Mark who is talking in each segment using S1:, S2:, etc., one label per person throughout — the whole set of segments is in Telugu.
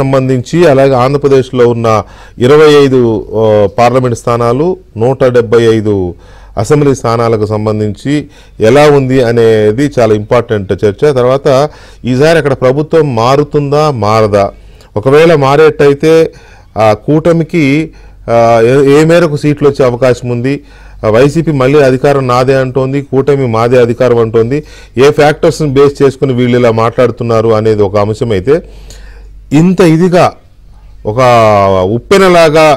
S1: సంబంధించి అలాగే ఆంధ్రప్రదేశ్లో ఉన్న 25 పార్లమెంట్ స్థానాలు 175 అసెంబ్లీ స్థానాలకు సంబంధించి ఎలా ఉంది అనేది చాలా ఇంపార్టెంట్ చర్చ. తర్వాత ఈసారి అక్కడ ప్రభుత్వం మారుతుందా మారదా, ఒకవేళ మారేటైతే కూటమికి ఏ మేరకు సీట్లు వచ్చే అవకాశం ఉంది, వైసీపీ మళ్ళీ అధికారం నాదే అంటోంది, కూటమి మాదే అధికారం అంటోంది, ఏ ఫ్యాక్టర్స్ని బేస్ చేసుకుని వీళ్ళు ఇలా మాట్లాడుతున్నారు అనేది ఒక అంశం అయితే, ఇంత ఇదిగా ఒక ఉప్పెనలాగా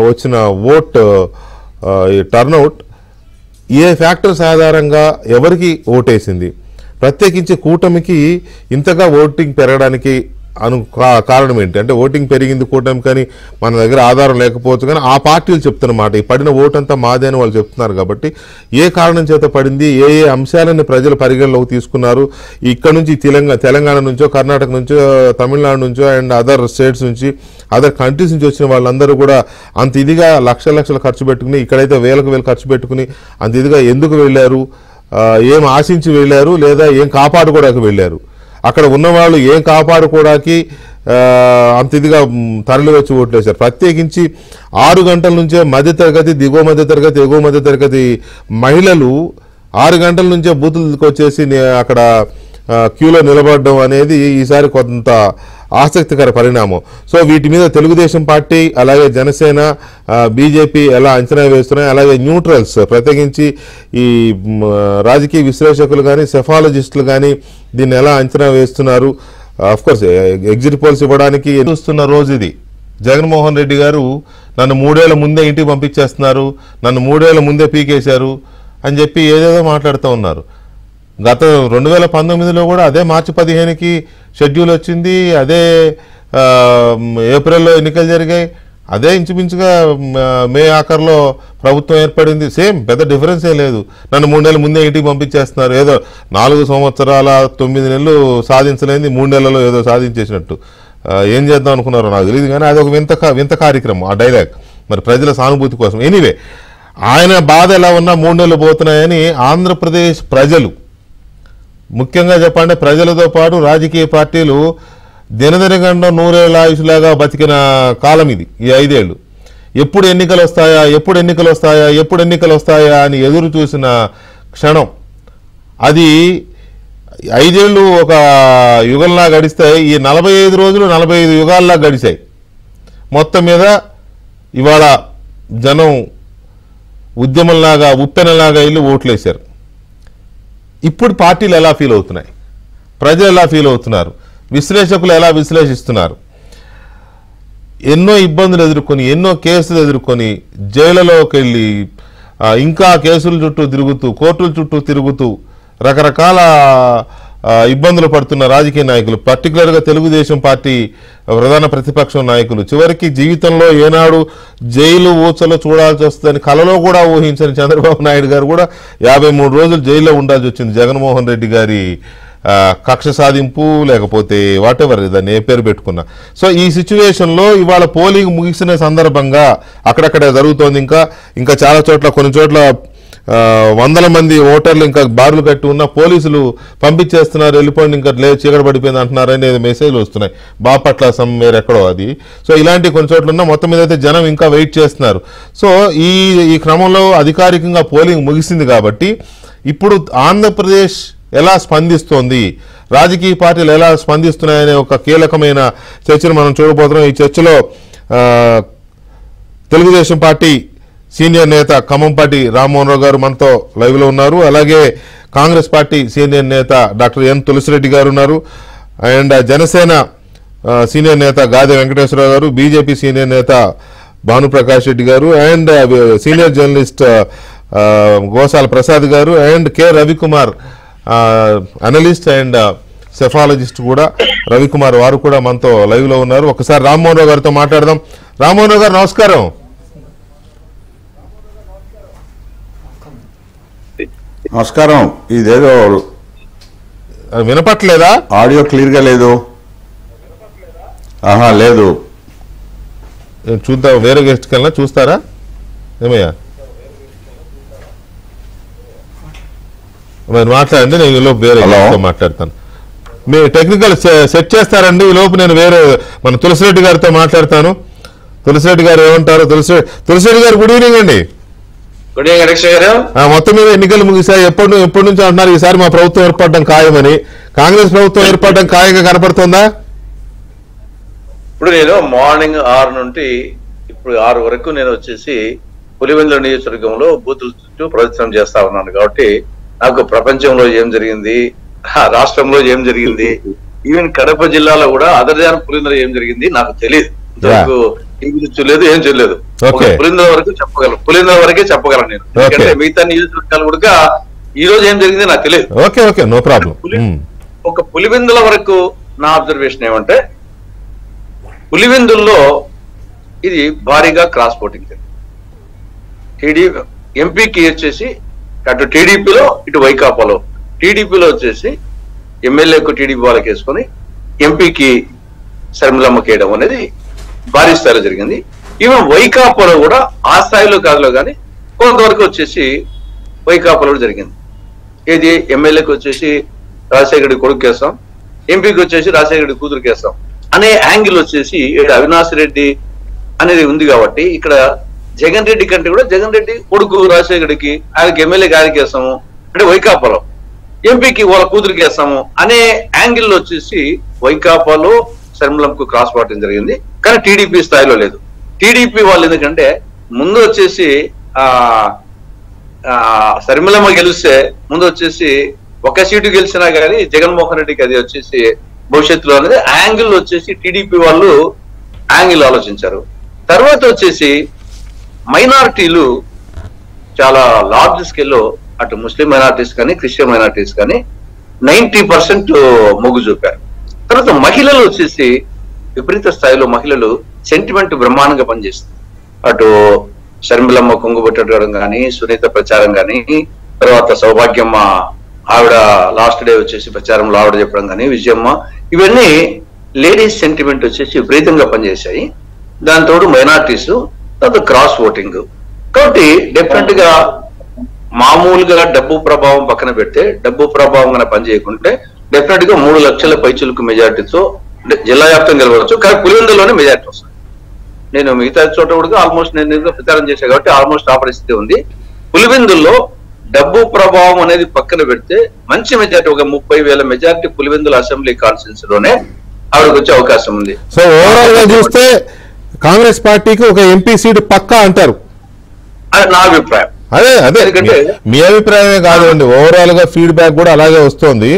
S1: వచ్చిన ఓట్ టర్నౌట్ ఏ ఫ్యాక్టర్స్ ఆధారంగా ఎవరికి ఓటేసింది, ప్రత్యేకించి కూటమికి ఇంతగా ఓటింగ్ పెరగడానికి కారణం ఏంటి అంటే, ఓటింగ్ పెరిగింది కూటమి కానీ మన దగ్గర ఆధారం లేకపోవచ్చు, కానీ ఆ పార్టీలు చెప్తున్నమాట ఈ పడిన ఓటు అంతా మాదే అని వాళ్ళు చెప్తున్నారు. కాబట్టి ఏ కారణం చేత పడింది, ఏ ఏ అంశాలని ప్రజలు పరిగణలోకి తీసుకున్నారు, ఇక్కడ నుంచి తెలంగాణ నుంచో, కర్ణాటక నుంచో, తమిళనాడు నుంచో అండ్ అదర్ స్టేట్స్ నుంచి, అదర్ కంట్రీస్ నుంచి వచ్చిన వాళ్ళందరూ కూడా అంత ఇదిగా లక్షలు ఖర్చు పెట్టుకుని, ఇక్కడైతే వేలకు ఖర్చు పెట్టుకుని అంత ఇదిగా ఎందుకు వెళ్ళారు, ఏం ఆశించి వెళ్ళారు, లేదా ఏం కాపాడుకోవడానికి వెళ్ళారు, అక్కడ ఉన్నవాళ్ళు ఏం కాపాడుకోవడానికి అంత ఇదిగా తరలి వచ్చి ఓట్లేశారు. ప్రత్యేకించి 6 గంటల నుంచే మధ్యతరగతి, దిగువ మధ్యతరగతి, ఎగువ మధ్యతరగతి మహిళలు 6 గంటల నుంచే బూతులకు వచ్చేసి అక్కడ క్యూలో నిలబడడం అనేది ఈసారి కొంత ఆసక్తికర పరిణామం. సో వీటి మీద తెలుగుదేశం పార్టీ అలాగే జనసేన, బీజేపీ ఎలా అంచనా వేస్తున్నాయి, అలాగే న్యూట్రల్స్ ప్రత్యేకించి ఈ రాజకీయ విశ్లేషకులు కానీ సెఫాలజిస్టులు కానీ దీన్ని ఎలా అంచనా వేస్తున్నారు. అఫ్కోర్స్ ఎగ్జిట్ పోల్స్ ఇవ్వడానికి చూస్తున్న రోజు ఇది. జగన్మోహన్ రెడ్డి గారు నన్ను 3 ఏళ్ల ముందే ఇంటికి పంపించేస్తున్నారు, నన్ను 3 ఏళ్ల ముందే పీకేశారు అని చెప్పి ఏదేదో మాట్లాడుతూ ఉన్నారు. గత 2019లో కూడా అదే మార్చి 15కి షెడ్యూల్ వచ్చింది, అదే ఏప్రిల్లో ఎన్నికలు జరిగాయి, అదే ఇంచుమించుగా మే ఆఖరిలో ప్రభుత్వం ఏర్పడింది. సేమ్, పెద్ద డిఫరెన్స్ ఏ లేదు. నన్ను 3 నెలల ముందే ఇంటికి పంపించేస్తున్నారు, ఏదో 4 సంవత్సరాల 9 నెలలు సాధించలేని 3 నెలల్లో ఏదో సాధించేసినట్టు. ఏం చేద్దాం అనుకున్నారో నాకు తెలియదు, కానీ అది ఒక వింత కార్యక్రమం ఆ డైలాగ్, మరి ప్రజల సానుభూతి కోసం. ఎనీవే, ఆయన బాధ ఎలా ఉన్నా 3 నెలలు పోతున్నాయని ఆంధ్రప్రదేశ్ ప్రజలు, ముఖ్యంగా చెప్పండి ప్రజలతో పాటు రాజకీయ పార్టీలు దినదినగండం 100 ఏళ్ల ఆయుష్లాగా బతికిన కాలం ఇది, ఈ 5 ఏళ్ళు. ఎప్పుడు ఎన్నికలు వస్తాయా అని ఎదురు చూసిన క్షణం అది. 5 ఏళ్ళు ఒక యుగంలా గడిస్తాయి, ఈ 45 రోజులు 45 యుగాల్లా గడిచాయి. మొత్తం మీద ఇవాళ జనం ఉద్యమంలాగా ఉప్పెనలాగా వెళ్ళి ఓట్లేశారు. ఇప్పుడు పార్టీలు ఎలా ఫీల్ అవుతున్నాయి, ప్రజలు ఎలా ఫీల్ అవుతున్నారు, విశ్లేషకులు ఎలా విశ్లేషిస్తున్నారు, ఎన్నో ఇబ్బందులు ఎదుర్కొని, ఎన్నో కేసులు ఎదుర్కొని, జైలులోకి వెళ్ళి ఇంకా కేసుల చుట్టూ తిరుగుతూ, కోర్టుల చుట్టూ తిరుగుతూ రకరకాల ఇబ్బందులు పడుతున్న రాజకీయ నాయకులు, పర్టికులర్గా తెలుగుదేశం పార్టీ ప్రధాన ప్రతిపక్షం నాయకులు, చివరికి జీవితంలో ఏనాడు జైలు ఊచలో చూడాల్సి వస్తుందని కలలో కూడా ఊహించని చంద్రబాబు నాయుడు గారు కూడా 53 రోజులు జైల్లో ఉండాల్సి వచ్చింది జగన్మోహన్ రెడ్డి గారి కక్ష సాధింపు, లేకపోతే వాటెవర్ దాన్ని ఏ పేరు పెట్టుకున్నా. సో ఈ సిచ్యువేషన్లో ఇవాళ పోలింగ్ ముగిసిన సందర్భంగా అక్కడక్కడ జరుగుతోంది. ఇంకా చాలా చోట్ల, కొన్ని చోట్ల వందల మంది ఓటర్లు ఇంకా బారులు కట్టి ఉన్న పోలీసులు పంపించేస్తున్నారు, వెళ్ళిపోండి ఇంకా చీకటి పడిపోయింది అంటున్నారు అనేది మెసేజ్లు వస్తున్నాయి. బాపట్ల సమ్మేర్ ఎక్కడో అది. సో ఇలాంటి కొన్ని చోట్ల ఉన్న మొత్తం మీద అయితే జనం ఇంకా వెయిట్ చేస్తున్నారు. సో ఈ క్రమంలో అధికారికంగా పోలింగ్ ముగిసింది కాబట్టి ఇప్పుడు ఆంధ్రప్రదేశ్ ఎలా స్పందిస్తోంది, రాజకీయ పార్టీలు ఎలా స్పందిస్తున్నాయనే ఒక కీలకమైన చర్చను మనం చూడబోతున్నాం. ఈ చర్చలో తెలుగుదేశం పార్టీ సీనియర్ నేత ఖమ్మంపాటి రామ్మోహన్ రావు గారు మనతో లైవ్లో ఉన్నారు, అలాగే కాంగ్రెస్ పార్టీ సీనియర్ నేత డాక్టర్ ఎన్ తులసిరెడ్డి గారు ఉన్నారు, అండ్ జనసేన సీనియర్ నేత గాదె వెంకటేశ్వరరావు గారు, బీజేపీ సీనియర్ నేత Bhanuprakash Reddy garu, and senior journalist Gosala Prasad garu, and K Ravikumar analyst and psephologist కూడా రవికుమార్ వారు కూడా మనతో లైవ్లో ఉన్నారు. ఒకసారి రామ్మోహన్ రావు గారితో మాట్లాడదాం. రామ్మోహన్ రావు గారు నమస్కారం.
S2: నమస్కారం. ఇదేదో
S1: వినపట్లేదా?
S2: ఆడియో క్లియర్గా లేదు. లేదు,
S1: చూద్దాం, వేరే గెస్ట్ కన్నా చూస్తారా ఏమయ్యా? మరి మాట్లాడండి, నేను వేరే మాట్లాడతాను. మీ టెక్నికల్ సెట్ చేస్తారండి. ఈ లోపు నేను వేరే మన తులసిరెడ్డి గారితో మాట్లాడతాను. తులసిరెడ్డి గారు ఏమంటారు? తులసిరెడ్డి గారు గుడ్ ఈవినింగ్ అండి.
S3: గుడ్ ఈవినింగ్ హరీష్ గారు.
S1: మొత్తం మీద ఎన్నికలు ముగిసాయి. ఎప్పటి నుంచి అంటున్నారు ఈసారి మా ప్రభుత్వం ఏర్పడడం ఖాయమని. కాంగ్రెస్ ప్రభుత్వం ఏర్పడడం ఖాయంగా కనపడుతుందా?
S3: ఇప్పుడు నేను మార్నింగ్ 6 నుండి ఇప్పుడు 6 వరకు నేను వచ్చేసి పులివెందుల నియోజకవర్గంలో బూతుల చుట్టూ ప్రదర్శన చేస్తా ఉన్నాను. కాబట్టి నాకు ప్రపంచంలో ఏం జరిగింది, రాష్ట్రంలో ఏం జరిగింది, ఈవెన్ కడప జిల్లాలో కూడా అదర్ దాన్ పులివెందుల ఏం జరిగింది నాకు తెలియదు. ఇంతవరకు టీవీ చూడలేదు, ఏం చూడలేదు. పులివెందుల వరకు చెప్పగలను, పులివెందుల వరకే చెప్పగలను నేను. ఎందుకంటే మిగతా నియోజకవర్గాలు కూడా ఈ రోజు ఏం జరిగింది నాకు తెలియదు.
S1: No problem.
S3: ఒక పులివెందుల వరకు నా అబ్జర్వేషన్ ఏమంటే, పులివెందుల్లో ఇది భారీగా క్రాస్ ఓటింగ్ ఎంపీకి వచ్చేసి అటు టీడీపీలో ఇటు వైకాపాలో, టీడీపీలో వచ్చేసి ఎమ్మెల్యేకు టీడీపీ వాళ్ళకి వేసుకొని ఎంపీకి శర్మిలమ్మకి వేయడం అనేది భారీ స్థాయిలో జరిగింది. ఈవెన్ వైకాపాలో కూడా ఆ స్థాయిలో కాదులో కానీ కొంతవరకు వచ్చేసి వైకాపాలో జరిగింది. ఏది ఎమ్మెల్యేకి వచ్చేసి రాజశేఖరుడి కొడుకు వేస్తాం, ఎంపీకి వచ్చేసి రాజశేఖరుడి కూతురుకి వేస్తాం అనే యాంగిల్ వచ్చేసి అవినాష్ రెడ్డి అనేది ఉంది. కాబట్టి ఇక్కడ జగన్ రెడ్డి కంటే కూడా జగన్ రెడ్డి కొడుకు రాజశేఖరుడికి, ఆయనకి ఎమ్మెల్యేకి ఆయనకి వేస్తాము అంటే వైకాపాలో, ఎంపీకి వాళ్ళ కూతురికి వేస్తాము అనే యాంగిల్ వచ్చేసి వైకాపాలో శర్మిలంకు క్రాస్ పడటం జరిగింది. కానీ టీడీపీ స్థాయిలో లేదు. టీడీపీ వాళ్ళు ఎందుకంటే ముందు వచ్చేసి శర్మిలమ్మ గెలిస్తే ముందు వచ్చేసి ఒక సీటు గెలిచినా కానీ జగన్మోహన్ రెడ్డికి అది వచ్చేసి భవిష్యత్తులో అనేది యాంగిల్ వచ్చేసి టీడీపీ వాళ్ళు యాంగిల్ ఆలోచించారు. తర్వాత వచ్చేసి మైనారిటీలు చాలా లార్జ్ స్కేల్లో అటు ముస్లిం మైనారిటీస్ కానీ క్రిస్టియన్ మైనారిటీస్ కానీ 90% మొగ్గు చూపారు. తర్వాత మహిళలు వచ్చేసి విపరీత స్థాయిలో మహిళలు సెంటిమెంట్ బ్రహ్మాండంగా పనిచేస్తుంది. అటు శర్మిలమ్మ కొంగుబెట్టడం కానీ, సునీత ప్రచారం కానీ, తర్వాత సౌభాగ్యమ్మ ఆవిడ లాస్ట్ డే వచ్చేసి ప్రచారంలో ఆవిడ చెప్పడం కానీ, విజయమ్మ, ఇవన్నీ లేడీస్ సెంటిమెంట్ వచ్చేసి విపరీతంగా పనిచేశాయి. దాంతో మైనారిటీస్, తర్వాత క్రాస్ ఓటింగ్. కాబట్టి డెఫినెట్ గా మామూలుగా డబ్బు ప్రభావం పక్కన పెడితే, డబ్బు ప్రభావం కన్నా పనిచేయకుంటే డెఫినెట్ గా 3 లక్షల పైచులకు మెజార్టీతో జిల్లా వ్యాప్తంగా గెలవచ్చు. కానీ పులివెందులోనే మెజార్టీ వస్తుంది. నేను మిగతా చోట కూడా ఆల్మోస్ట్ నేను ప్రచారం చేశాను కాబట్టి ఆల్మోస్ట్ ఆ పరిస్థితి ఉంది. పులివెందుల్లో డబ్బు ప్రభావం అనేది పక్కన పెడితే మంచి మెజార్టీ, ఒక 30,000 మెజార్టీ పులివెందుల అసెంబ్లీ కాన్స్టిట్యూన్సీలోనే ఆవిడకి వచ్చే అవకాశం ఉంది.
S1: సో ఓవరాల్ గా చూస్తే కాంగ్రెస్ పార్టీకి ఒక ఎంపీ సీటు పక్కా అంటారు.
S3: అది నా అభిప్రాయం.
S1: అదే మీ అభిప్రాయమే కాదండి, ఓవరాల్ గా ఫీడ్బ్యాక్ కూడా అలాగే వస్తుంది.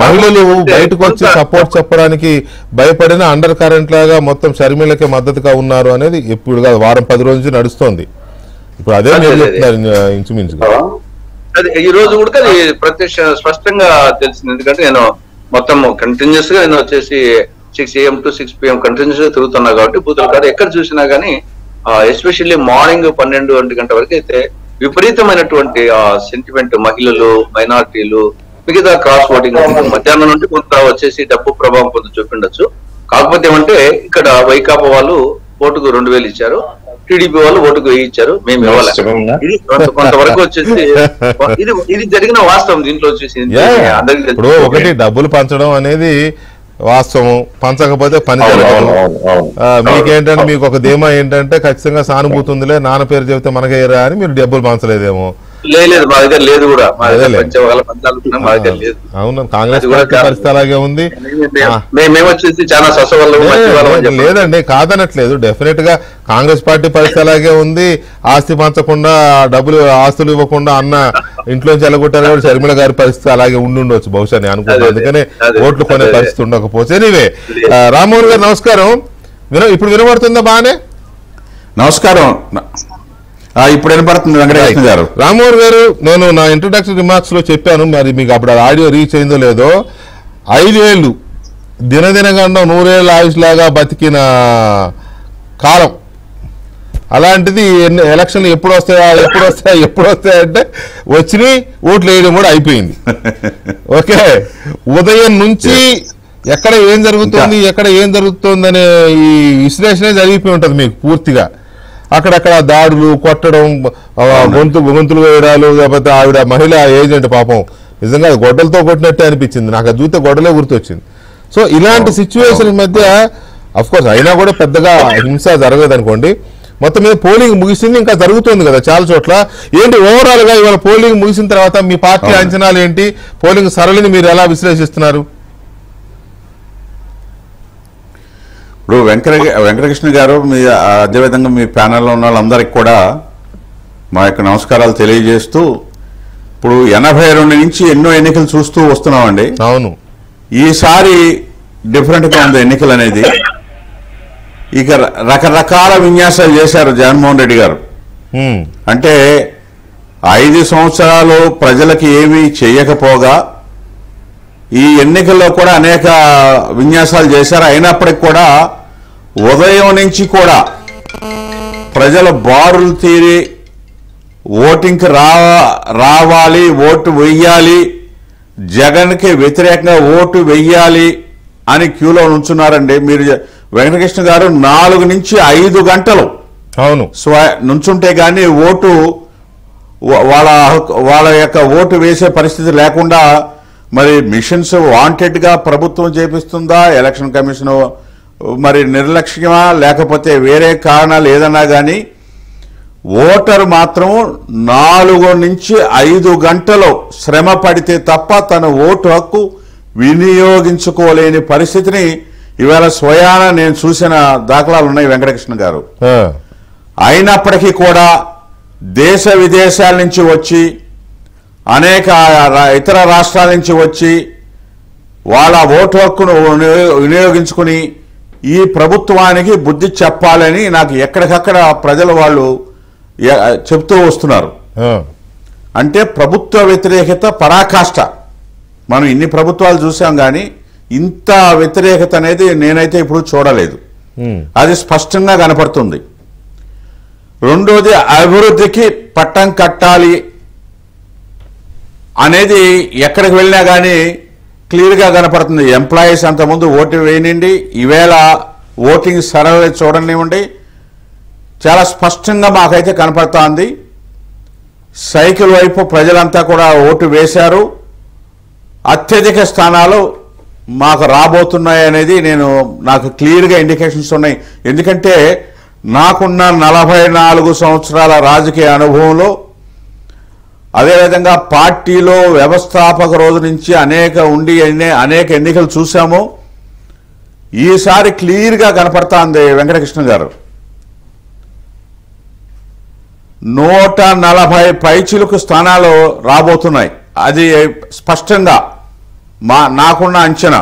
S1: మహిళలు బయటకు వచ్చి సపోర్ట్ చెప్పడానికి భయపడిన అండర్ కరెంట్ లాగా మొత్తం షర్మిలకే మద్దతుగా ఉన్నారు అనేది ఇప్పుడు కాదు, వారం 10 రోజుల నుంచి నడుస్తోంది. ఇప్పుడు అదే ఇంచుమించుగా
S3: ఈ రోజు కూడా అది ప్రత్యక్ష స్పష్టంగా తెలిసింది. ఎందుకంటే నేను మొత్తం కంటిన్యూస్ గా నేను వచ్చేసి 6 AM to 6 PM కంటిన్యూస్ గా తిరుగుతున్నా కాబట్టి బూతుల కాదు ఎక్కడ చూసినా గానీ ఎస్పెషల్లీ మార్నింగ్ 12 గంటల వరకు అయితే విపరీతమైనటువంటి సెంటిమెంట్, మహిళలు, మైనారిటీలు, మిగతా క్రాస్ ఓటింగ్. మధ్యాహ్నం నుండి కొంత వచ్చేసి డబ్బు ప్రభావం కొంత చూపిండొచ్చు. కాకపోతే ఏమంటే ఇక్కడ వైకాపా వాళ్ళు ఓటుకు 2,000 ఇచ్చారు, టీడీపీ వాళ్ళు ఓటుకు 1000 ఇచ్చారు, మేము ఇవ్వాలి. ఇది కొంతవరకు వచ్చేసి ఇది జరిగిన వాస్తవం. దీంట్లో వచ్చేసి
S1: ఇప్పుడు ఒకటి డబ్బులు పంచడం అనేది వాస్తవం, పంచకపోతే పని జరగదు. మీకేంటంటే మీకు ఒక ధీమా ఏంటంటే ఖచ్చితంగా సానుభూతి ఉందిలే, నాన్న పేరు చెబితే మనకేరా అని మీరు డబ్బులు పంచలేదేమో.
S3: లేదు, మా దగ్గర లేదు కూడా.
S1: అవును, కాంగ్రెస్ పార్టీ పరిస్థితి అలాగే ఉంది.
S3: మేమొచ్చేసి చాలా
S1: లేదండి, కాదనట్లేదు. డెఫినెట్ గా కాంగ్రెస్ పార్టీ పరిస్థితి అలాగే ఉంది. ఆస్తి పంచకుండా, ఆస్తులు ఇవ్వకుండా అన్న ఇంట్లోంచి ఎలగొట్టారు కాబట్టి షర్మిల గారి పరిస్థితి అలాగే ఉండుండొచ్చు బహుశా అని అనుకుంటున్నాను. అందుకనే ఓట్లు కొనే పరిస్థితి ఉండకపోతే. ఎనీవే, రామ్మోహన్ గారు నమస్కారం. ఇప్పుడు వినబడుతుందా? బాగానే
S2: నమస్కారం. ఇప్పుడు వినపడుతుంది వెంకటకృష్ణ గారు.
S1: రామ్మోహన్ గారు, నేను నా ఇంట్రొడక్షన్ రిమార్క్స్ లో చెప్పాను, మరి మీకు అప్పుడు ఆడియో రీచ్ అయిందో లేదో, 5 ఏళ్ళు దినదినగండం 100 ఏళ్ళ ఆయుష్ లాగా బతికిన కాలం అలాంటిది ఎలక్షన్లు ఎప్పుడు వస్తాయంటే వచ్చినాయి, ఓట్లు వేయడం కూడా అయిపోయింది. ఓకే, ఉదయం నుంచి ఎక్కడ ఏం జరుగుతుంది అనే ఈ విశ్లేషణ జరిగిపోయి ఉంటుంది మీకు పూర్తిగా. అక్కడక్కడ దాడులు, కొట్టడం, గొంతులు వేయడాలు, లేకపోతే ఆవిడ మహిళా ఏజెంట్ పాపం నిజంగా అది గొడ్డలతో కొట్టినట్టే అనిపించింది నాకు. అది చూస్తే గొడ్డలే గుర్తొచ్చింది. సో ఇలాంటి సిచ్యువేషన్ మధ్య అఫ్ కోర్స్ అయినా కూడా పెద్దగా హింస జరగదు అనుకోండి. మొత్తం మీద పోలింగ్ ముగిసింది, ఇంకా జరుగుతుంది కదా చాలా చోట్ల. ఏంటి ఓవరాల్ గా ఇవాళ పోలింగ్ ముగిసిన తర్వాత మీ పార్టీ అంచనాలు ఏంటి? పోలింగ్ సరళిని మీరు ఎలా విశ్లేషిస్తున్నారు?
S2: ఇప్పుడు వెంకటకృష్ణ గారు, మీ అదేవిధంగా మీ ప్యానెల్లో ఉన్న వాళ్ళందరికీ కూడా మా యొక్క నమస్కారాలు తెలియజేస్తూ, ఇప్పుడు 82 నుంచి ఎన్నో ఎన్నికలు చూస్తూ వస్తున్నామండి.
S1: అవును,
S2: ఈసారి డిఫరెంట్గా ఉంది ఎన్నికలు అనేది. ఇక రకరకాల విన్యాసాలు చేశారు జగన్మోహన్ రెడ్డి గారు. అంటే 5 సంవత్సరాలు ప్రజలకి ఏమీ చేయకపోగా ఈ ఎన్నికల్లో కూడా అనేక విన్యాసాలు చేశారు. అయినప్పటికీ కూడా ఉదయం నుంచి కూడా ప్రజల బారులు తీరి ఓటింగ్కి రావాలి, ఓటు వెయ్యాలి, జగన్కి వ్యతిరేకంగా ఓటు వెయ్యాలి అని క్యూలో నుంచున్నారండి. మీరు వెంకటకృష్ణ గారు 4 నుంచి 5 గంటలు
S1: అవును
S2: నుంచుంటే గానీ ఓటు వాళ్ళ యొక్క ఓటు వేసే పరిస్థితి లేకుండా మరి మిషన్స్ వాంటెడ్ గా ప్రభుత్వం చేపిస్తుందా, ఎలక్షన్ కమిషన్ మరి నిర్లక్ష్యమా, లేకపోతే వేరే కారణాలు ఏదన్నా గానీ ఓటర్ మాత్రం 4 నుంచి 5 గంటలు శ్రమ పడితే తప్ప తన ఓటు హక్కు వినియోగించుకోలేని పరిస్థితిని ఇవాళ స్వయాన నేను చూసిన దాఖలాలు ఉన్నాయి వెంకటకృష్ణ గారు. అయినప్పటికీ కూడా దేశ విదేశాల నుంచి వచ్చి అనేక ఇతర రాష్ట్రాల నుంచి వచ్చి వాళ్ళ ఓటు హక్కును వినియోగించుకుని ఈ ప్రభుత్వానికి బుద్ధి చెప్పాలని నాకు ఎక్కడికక్కడ ప్రజలు వాళ్ళు చెప్తూ వస్తున్నారు. అంటే ప్రభుత్వ వ్యతిరేకత పరాకాష్ట. మనం ఇన్ని ప్రభుత్వాలు చూసాం కానీ ఇంత వ్యతిరేకత అనేది నేనైతే ఇప్పుడు చూడలేదు. అది స్పష్టంగా కనపడుతుంది. రెండోది, అభివృద్ధికి పట్టం కట్టాలి అనేది ఎక్కడికి వెళ్ళినా కానీ క్లియర్గా కనపడుతుంది. ఎంప్లాయీస్ అంతకుముందు ఓటు వేయనండి, ఈవేళ ఓటింగ్ సరళ చూడనివ్వండి, చాలా స్పష్టంగా మాకైతే కనపడతా ఉంది. సైకిల్ వైపు ప్రజలంతా కూడా ఓటు వేశారు. అత్యధిక స్థానాలు మాకు రాబోతున్నాయి అనేది నాకు క్లియర్గా ఇండికేషన్స్ ఉన్నాయి. ఎందుకంటే నాకున్న 44 సంవత్సరాల రాజకీయ అనుభవంలో, అదేవిధంగా పార్టీలో వ్యవస్థాపక రోజు నుంచి అనేక ఎన్నికలు చూసాము. ఈసారి క్లియర్గా కనపడతా ఉంది వెంకటకృష్ణ గారు. 140 పైచిలుకు స్థానాలు రాబోతున్నాయి. అది స్పష్టంగా నాకున్న అంచనా.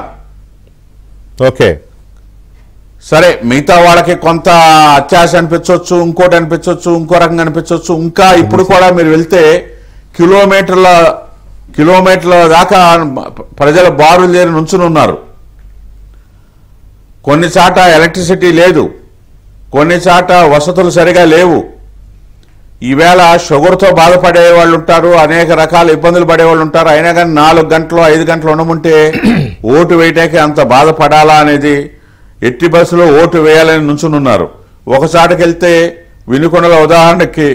S1: ఓకే,
S2: సరే మిగతా వాళ్ళకి కొంత అత్యాశ అనిపించవచ్చు, ఇంకోటి అనిపించవచ్చు, ఇంకో రకంగా అనిపించవచ్చు. ఇంకా ఇప్పుడు కూడా మీరు వెళ్తే కిలోమీటర్ల దాకా ప్రజల బారులు చేరి నుంచుని ఉన్నారు. కొన్ని చాట ఎలక్ట్రిసిటీ లేదు, కొన్ని చాట వసతులు సరిగా లేవు. ఈవేళ షుగర్తో బాధపడే వాళ్ళు ఉంటారు, అనేక రకాల ఇబ్బందులు పడేవాళ్ళు ఉంటారు. అయినా కానీ 4 గంటలు 5 గంటలు ఉండముంటే ఓటు వేయటానికి అంత బాధపడాలా అనేది, ఎట్టి బస్సులో ఓటు వేయాలని నుంచునున్నారు. ఒకసారికి వెళ్తే వినుకొండల ఉదాహరణకి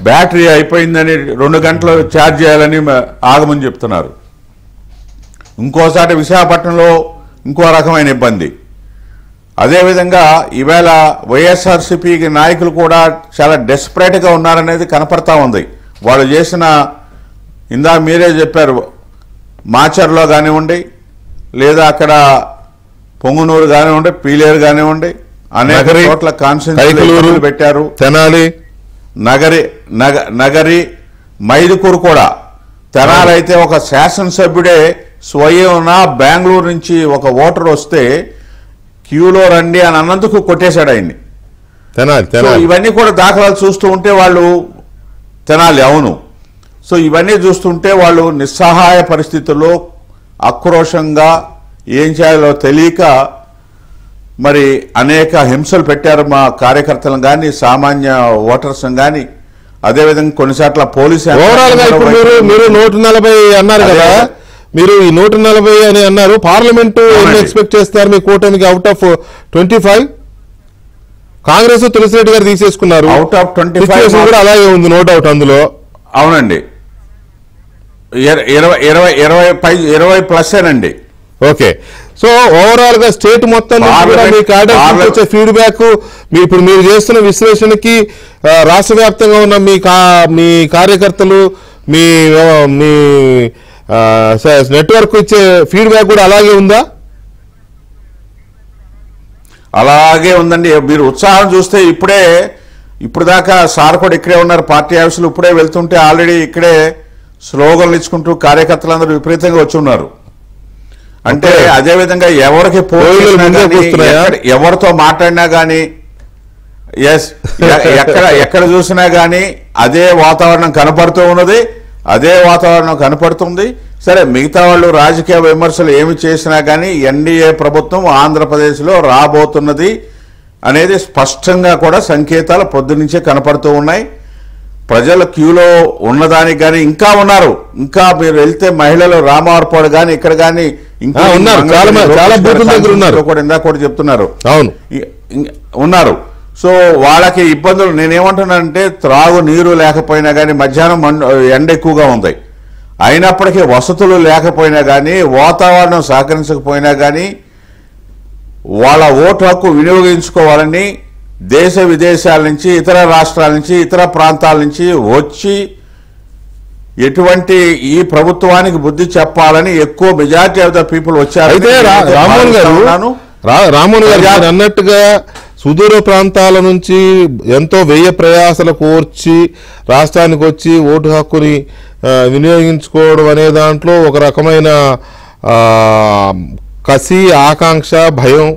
S2: బ్యాటరీ అయిపోయిందని 2 గంటలు ఛార్జ్ చేయాలని ఆగమని చెప్తున్నారు. ఇంకోసారి విశాఖపట్నంలో ఇంకో రకమైన ఇబ్బంది. అదేవిధంగా ఈవేళ వైఎస్ఆర్సీపీ నాయకులు కూడా చాలా డెస్పరేట్గా ఉన్నారనేది కనపడతా ఉంది. వాళ్ళు చేసిన, ఇందాక మీరే చెప్పారు, మాచర్లో కానివ్వండి, లేదా అక్కడ పొంగునూరు కానివ్వండి, పీలేరు కానివ్వండి, అనేక చోట్ల కాన్స్టిట్యూన్సీలు పెట్టారు.
S1: తెనాలి,
S2: నగరి, మైదుకూరు కూడా. తెనాలి అయితే ఒక శాసనసభ్యుడే స్వయం బెంగళూరు నుంచి ఒక ఓటర్ వస్తే క్యూలో రండి అని అన్నందుకు కొట్టేశాడు ఆయన్ని. ఇవన్నీ కూడా దాఖలాలు చూస్తూ ఉంటే వాళ్ళు తెనాలి, అవును. సో ఇవన్నీ చూస్తుంటే వాళ్ళు నిస్సహాయ పరిస్థితుల్లో ఆక్రోషంగా ఏం చేయాలో తెలియక మరి అనేక హింసలు పెట్టారు మా కార్యకర్తలను కానీ, సామాన్య ఓటర్స్ కానీ. అదేవిధంగా కొన్నిసార్లు పోలీసు
S1: మీరు 140 అన్నారు కదా, మీరు ఈ 140 అని అన్నారు. పార్లమెంటు ఎన్ని ఎక్స్పెక్ట్ చేస్తారు మీ కూటమికి? అవుట్ ఆఫ్ 25 కాంగ్రెస్ తులసిరెడ్డి గారు తీసేసుకున్నారు.
S2: అవుట్ ఆఫ్ 25
S1: కూడా అలాగే ఉంది, నో డౌట్ అందులో.
S2: అవునండి. 20+ఏనండి.
S1: ఓకే. సో ఓవరాల్ గా స్టేట్ మొత్తం నుంచి కూడా మీ క్యాడర్ వచ్చే ఫీడ్బ్యాక్, ఇప్పుడు మీరు చేస్తున్న విశ్లేషణకి రాష్ట్ర వ్యాప్తంగా ఉన్న మీ కార్యకర్తలు, మీ నెట్వర్క్ ఇచ్చే ఫీడ్బ్యాక్ కూడా అలాగే ఉందా?
S2: అలాగే ఉందండి. మీరు ఉత్సాహం చూస్తే ఇప్పుడు దాకా సార్ కూడా ఇక్కడే ఉన్నారు, పార్టీ ఆఫీసులు ఇప్పుడే వెళ్తుంటే ఆల్రెడీ ఇక్కడే స్లోగన్లు ఇచ్చుకుంటూ కార్యకర్తలందరూ విపరీతంగా వచ్చి ఉన్నారు. అంటే అదేవిధంగా ఎవరికి ఎవరితో మాట్లాడినా కానీ ఎక్కడ చూసినా కానీ అదే వాతావరణం కనపడుతూ ఉన్నది, అదే వాతావరణం కనపడుతుంది. సరే, మిగతా వాళ్ళు రాజకీయ విమర్శలు ఏమి చేసినా కానీ ఎన్డీఏ ప్రభుత్వం ఆంధ్రప్రదేశ్లో రాబోతున్నది అనేది స్పష్టంగా కూడా సంకేతాలు పొద్దున్నుంచే కనపడుతూ ఉన్నాయి. ప్రజల క్యూలో ఉన్నదానికి కానీ ఇంకా ఉన్నారు. ఇంకా మీరు వెళ్తే మహిళలు రామవరపాడు కానీ ఇక్కడ కానీ ఇంకా ఇందాక కూడా చెప్తున్నారు, అవును ఉన్నారు. సో వాళ్ళకి ఇబ్బందులు, నేనేమంటున్నానంటే త్రాగు నీరు లేకపోయినా కానీ, మధ్యాహ్నం ఎండ ఎక్కువగా ఉంది, అయినప్పటికీ వసతులు లేకపోయినా కానీ, వాతావరణం సహకరించకపోయినా కానీ వాళ్ళ ఓటు హక్కు వినియోగించుకోవాలని దేశ విదేశాల నుంచి, ఇతర రాష్ట్రాల నుంచి, ఇతర ప్రాంతాల నుంచి వచ్చి ఎటువంటి ఈ ప్రభుత్వానికి బుద్ధి చెప్పాలని ఎక్కువ మెజారిటీ ఆఫ్ ద పీపుల్ వచ్చారు.
S1: అయితే రామ్మోహన్ గారు అన్నట్టుగా సుదూర ప్రాంతాల నుంచి ఎంతో వ్యయ ప్రయాసలు కోర్చి రాష్ట్రానికి వచ్చి ఓటు హక్కుని వినియోగించుకోవడం అనే దాంట్లో ఒక రకమైన కసి, ఆకాంక్ష, భయం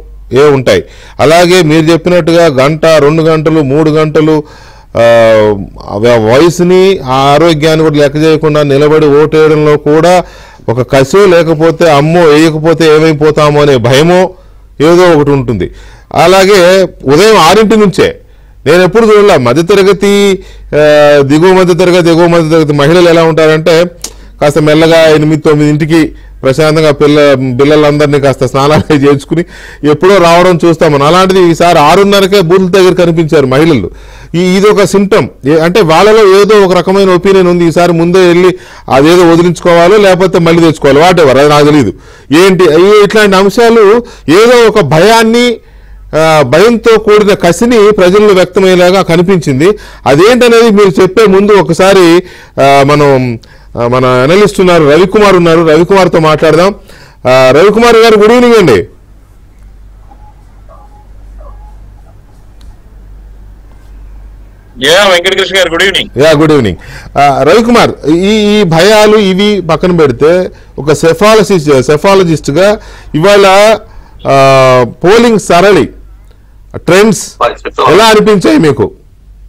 S1: ఉంటాయి. అలాగే మీరు చెప్పినట్టుగా 1 గంట, 2 గంటలు, 3 గంటలు వయసుని, ఆరోగ్యాన్ని కూడా లెక్క చేయకుండా నిలబడి ఓటేయడంలో కూడా ఒక కసో, లేకపోతే అమ్మో వేయకపోతే ఏమైపోతామో అనే భయమో ఏదో ఒకటి ఉంటుంది. అలాగే ఉదయం 6 నుంచే నేను ఎప్పుడు చూడలే మధ్యతరగతి, దిగువ మధ్యతరగతి, ఎగువ మధ్యతరగతి మహిళలు ఎలా ఉంటారంటే కాస్త మెల్లగా 8-9 ప్రశాంతంగా పిల్లలందరినీ కాస్త స్నానాలు చేర్చుకుని ఎప్పుడో రావడం చూస్తాం మనం. అలాంటిది ఈసారి 6:30కే బూతుల దగ్గర కనిపించారు మహిళలు. ఇది ఒక సింప్టమ్. అంటే వాళ్ళలో ఏదో ఒక రకమైన ఒపీనియన్ ఉంది, ఈసారి ముందే వెళ్ళి అదేదో వదిలించుకోవాలో లేకపోతే మళ్ళీ తెచ్చుకోవాలి, వాటెవర్, అది నాకు తెలియదు ఏంటి. ఇట్లాంటి అంశాలు ఏదో ఒక భయంతో కూడిన కసిని ప్రజల్లో వ్యక్తమయ్యేలాగా కనిపించింది. అదేంటనేది మీరు చెప్పే ముందు ఒకసారి మన అనలిస్ట్ ఉన్నారు, రవికుమార్ ఉన్నారు, రవికుమార్తో మాట్లాడదాం. రవికుమార్ గారు, గుడ్ ఈవినింగ్ అండి.
S4: వెంకటకృష్ణ గారు, good evening.
S1: Good evening. Ravikumar, ఈ భయాలు ఇవి పక్కన పెడితే ఒక సెఫాలజిస్ట్ గా ఇవాళ పోలింగ్ సరళి ట్రెండ్స్ ఎలా అనిపించాయి మీకు?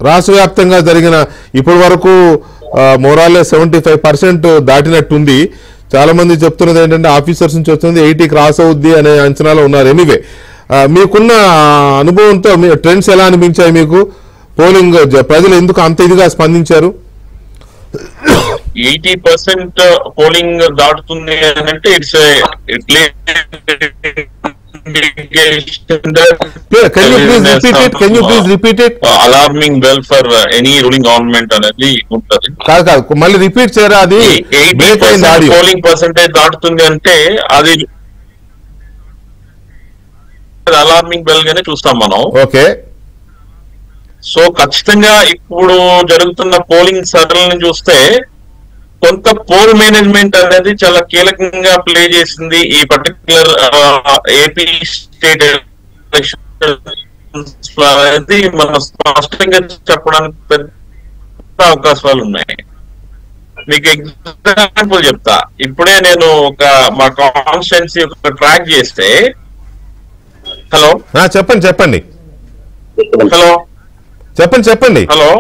S1: రాష్ట్ర వ్యాప్తంగా జరిగిన ఇప్పటి వరకు మోరాలే 75% దాటినట్టుంది. చాలా మంది చెప్తున్నది ఏంటంటే ఆఫీసర్స్ నుంచి వస్తుంది 80 క్రాస్ అవుద్ది అనే అంచనాలో ఉన్నారు. ఎనీవే, మీకున్న అనుభవంతో ట్రెండ్స్ ఎలా అనిపించాయి మీకు? పోలింగ్ ప్రజలు ఎందుకు అంత ఇదిగా స్పందించారు?
S4: 80% పోలింగ్ దాటుతుంది అంటే it's alarming well for any ruling government అనేది ఉంటుంది.
S1: కాదు, మళ్ళీ రిపీట్ చేయరా? అది
S4: 80% పోలింగ్ పర్సెంటేజ్ దాటుతుంది అంటే అది అలార్మింగ్ బెల్ గానే చూస్తాం మనం.
S1: ఓకే.
S4: సో ఖచ్చితంగా ఇప్పుడు జరుగుతున్న పోలింగ్ సరళిని చూస్తే కొంత పోల్ మేనేజ్మెంట్ అనేది చాలా కీలకంగా ప్లే చేసింది ఈ పర్టికులర్ ఏపీ స్టేట్ ఎలక్షన్స్ అనేది మనం స్పష్టంగా చెప్పడానికి పెద్ద అవకాశాలు ఉన్నాయి. మీకు ఎగ్జాంపుల్ చెప్తా. ఇప్పుడే నేను మా కాన్స్టిట్యుయెన్సీ ట్రాక్ చేస్తే, హలో
S1: చెప్పండి
S4: హలో చెప్పండి హలో,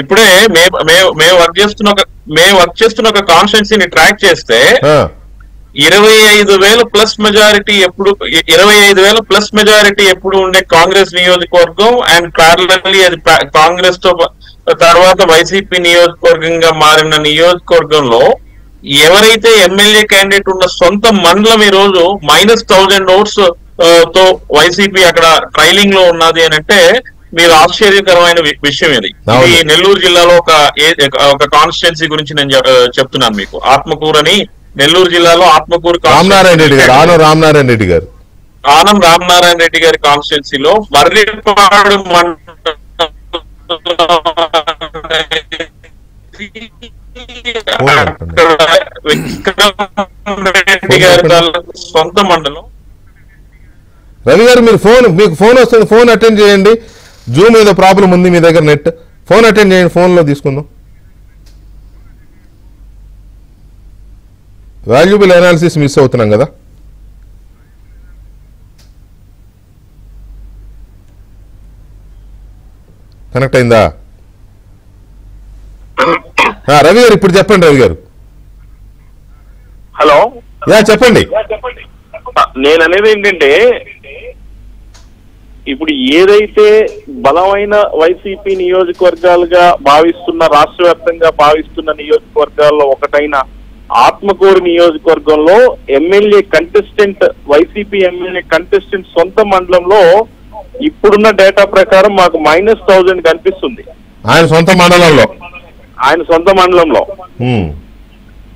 S4: ఇప్పుడే మేము వర్క్ చేస్తున్న ఒక కాన్స్టిట్యుయెన్సీని ట్రాక్ చేస్తే 25,000 ప్లస్ మెజారిటీ ఎప్పుడు ఉండే కాంగ్రెస్ నియోజకవర్గం, అండ్ ప్యారలల్లీ అది కాంగ్రెస్ తో తర్వాత వైసీపీ నియోజకవర్గంగా మారిన నియోజకవర్గంలో ఎవరైతే ఎమ్మెల్యే క్యాండిడేట్ ఉన్న సొంత మండలం ఈ రోజు -1000 ఓట్స్ తో వైసీపీ అక్కడ ట్రైలింగ్ లో ఉన్నది అని అంటే మీరు ఆశ్చర్యకరమైన విషయం ఇది.
S1: అవును.
S4: ఇది నెల్లూరు జిల్లాలో ఒక కాన్స్టిట్యున్సీ గురించి నేను చెప్తున్నాను మీకు. ఆత్మకూరు అని నెల్లూరు జిల్లాలో ఆత్మకూరు
S1: రామనారాయణ రెడ్డి గారు, ఆనం రామనారాయణ రెడ్డి గారు,
S4: ఆనం రామనారాయణ రెడ్డి గారి కాన్స్టిట్యున్సీలో మర్రిపాడు రెడ్డి గారి సొంత మండలం.
S1: రవి గారు మీకు ఫోన్ వస్తుంది, ఫోన్ అటెండ్ చేయండి. జూమ్ ఏదో ప్రాబ్లం ఉంది మీ దగ్గర, నెట్. ఫోన్ అటెండ్ చేయండి, ఫోన్లో తీసుకుందాం. వాల్యుబుల్ అనాలిసిస్ మిస్ అవుతున్నాం కదా. కనెక్ట్ అయిందా? రవి గారు ఇప్పుడు చెప్పండి. రవి గారు
S5: హలో,
S1: చెప్పండి.
S5: నేను అనేది ఏంటంటే, ఇప్పుడు ఏదైతే బలమైన వైసీపీ నియోజకవర్గాలుగా భావిస్తున్న, రాష్ట్ర వ్యాప్తంగా భావిస్తున్న నియోజకవర్గాల్లో ఒకటైన ఆత్మకూరు నియోజకవర్గంలో MLA contestant, YCP MLA contestant సొంత మండలంలో ఇప్పుడున్న డేటా ప్రకారం మాకు -1000 కనిపిస్తుంది.
S1: ఆయన సొంత మండలంలో.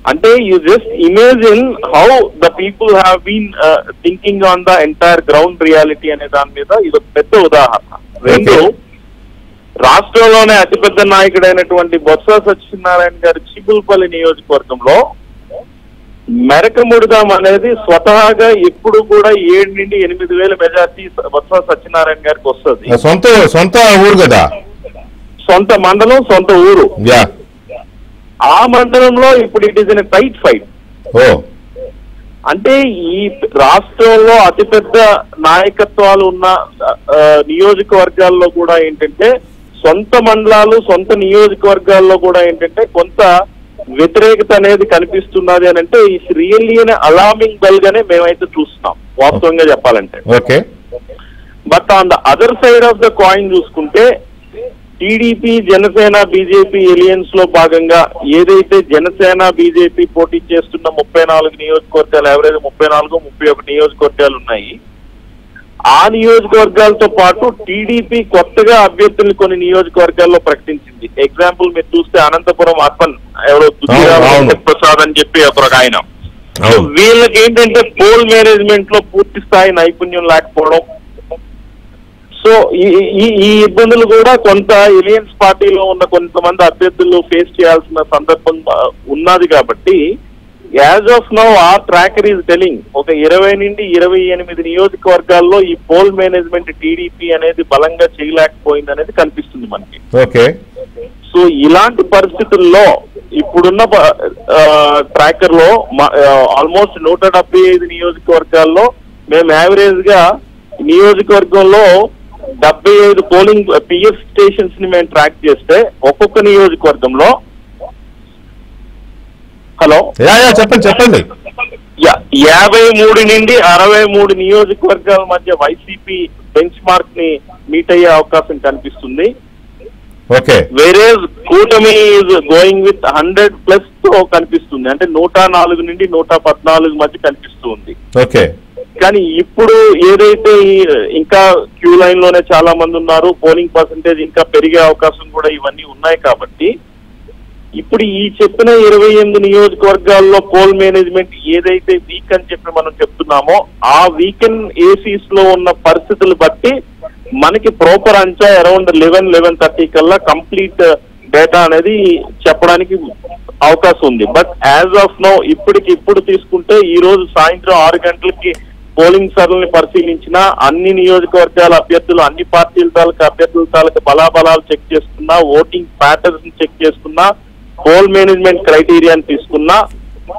S1: అంటే
S5: you just imagine how the people have been thinking on the entire ground reality అనే దాని మీద ఇది ఒక పెద్ద ఉదాహరణ. రెండు, రాష్ట్రంలోనే అతిపెద్ద నాయకుడైనటువంటి బొత్స సత్యనారాయణ గారి చిగుల్పల్లి నియోజకవర్గంలో మెరకముడిదాం అనేది స్వతహాగా ఎప్పుడు కూడా 7 నుండి 8 వేల మెజార్టీ బొత్స సత్యనారాయణ గారికి వస్తుంది.
S1: సొంత ఊరు కదా,
S5: సొంత మండలం, సొంత ఊరు. ఆ మండలంలో ఇప్పుడు it is in tight fight. అంటే ఈ రాష్ట్రంలో అతిపెద్ద నాయకత్వాలు ఉన్న నియోజకవర్గాల్లో కూడా ఏంటంటే, సొంత మండలాలు, సొంత నియోజకవర్గాల్లో కూడా ఏంటంటే కొంత వ్యతిరేకత అనేది కనిపిస్తున్నది అని అంటే, ఇట్స్ రియల్లీ అనే అలార్మింగ్ బెల్ గానే మేమైతే చూస్తున్నాం వాస్తవంగా చెప్పాలంటే. But on the other side of the coin చూసుకుంటే, టీడీపీ, జనసేన, బీజేపీ ఎలియన్స్ లో భాగంగా ఏదైతే జనసేన, బీజేపీ పోటీ చేస్తున్న 34 నియోజకవర్గాలు, యావరేజ్ 34-31 నియోజకవర్గాలు ఉన్నాయి. ఆ నియోజకవర్గాలతో పాటు టీడీపీ కొత్తగా అభ్యర్థులు కొన్ని నియోజకవర్గాల్లో ప్రకటించింది. ఎగ్జాంపుల్ మీరు చూస్తే అనంతపురం అర్బన్ ఎవరో ప్రసాద్ అని చెప్పి ఒక ఆయన. వీళ్ళకి ఏంటంటే పోల్ మేనేజ్మెంట్ లో పూర్తి స్థాయి నైపుణ్యం లేకపోవడం. సో ఈ ఇబ్బందులు కూడా కొంత ఎలియన్స్ పార్టీలో ఉన్న కొంతమంది అభ్యర్థులు ఫేస్ చేయాల్సిన సందర్భం ఉన్నది. కాబట్టి యాజ్ ఆఫ్ నౌ ఆ ట్రాకర్ ఈజ్ టెలింగ్ ఒక 20 నుండి 28 నియోజకవర్గాల్లో ఈ పోల్ మేనేజ్మెంట్ టీడీపీ అనేది బలంగా చేయలేకపోయింది అనేది కనిపిస్తుంది మనకి. సో ఇలాంటి పరిస్థితుల్లో ఇప్పుడున్న ట్రాకర్ లో ఆల్మోస్ట్ 175 నియోజకవర్గాల్లో మేము యావరేజ్ గా నియోజకవర్గంలో 75 పోలింగ్ పిఎఫ్ స్టేషన్స్ ని మేము ట్రాక్ చేస్తే ఒక్కొక్క నియోజకవర్గంలో
S1: చెప్పండి
S5: 53 నుండి 63 నియోజకవర్గాల మధ్య వైసీపీ బెంచ్ మార్క్ ని మీట్ అయ్యే అవకాశం కనిపిస్తుంది. వేరే కూటమి ఈజ్ గోయింగ్ విత్ 100+ తో కనిపిస్తుంది. అంటే 104 నుండి 114 మధ్య కనిపిస్తుంది. కానీ ఇప్పుడు ఏదైతే ఇంకా క్యూ లైన్ లోనే చాలా మంది ఉన్నారు, పోలింగ్ పర్సంటేజ్ ఇంకా పెరిగే అవకాశం కూడా ఇవన్నీ ఉన్నాయి. కాబట్టి ఇప్పుడు ఈ చెప్పిన 28 నియోజకవర్గాల్లో పోల్ మేనేజ్మెంట్ ఏదైతే వీక్ అని చెప్పి మనం చెప్తున్నామో, ఆ వీకెండ్ ఏసీస్ లో ఉన్న పరిస్థితులు బట్టి మనకి ప్రాపర్ అంచా అరౌండ్ 11-11:30 కల్లా కంప్లీట్ డేటా అనేది చెప్పడానికి అవకాశం ఉంది. బట్ యాజ్ ఆఫ్ నో ఇప్పుడు తీసుకుంటే ఈ రోజు సాయంత్రం 6 గంటలకి పోలింగ్ సరళిని పరిశీలించిన అన్ని నియోజకవర్గాల అభ్యర్థులు, అన్ని పార్టీల తాలూకా అభ్యర్థుల తాలూకా బలాబలాలు చెక్ చేసుకున్నా, ఓటింగ్ ప్యాటర్న్స్ చెక్ చేసుకున్నా, పోల్ మేనేజ్మెంట్ క్రైటీరియాని తీసుకున్నా,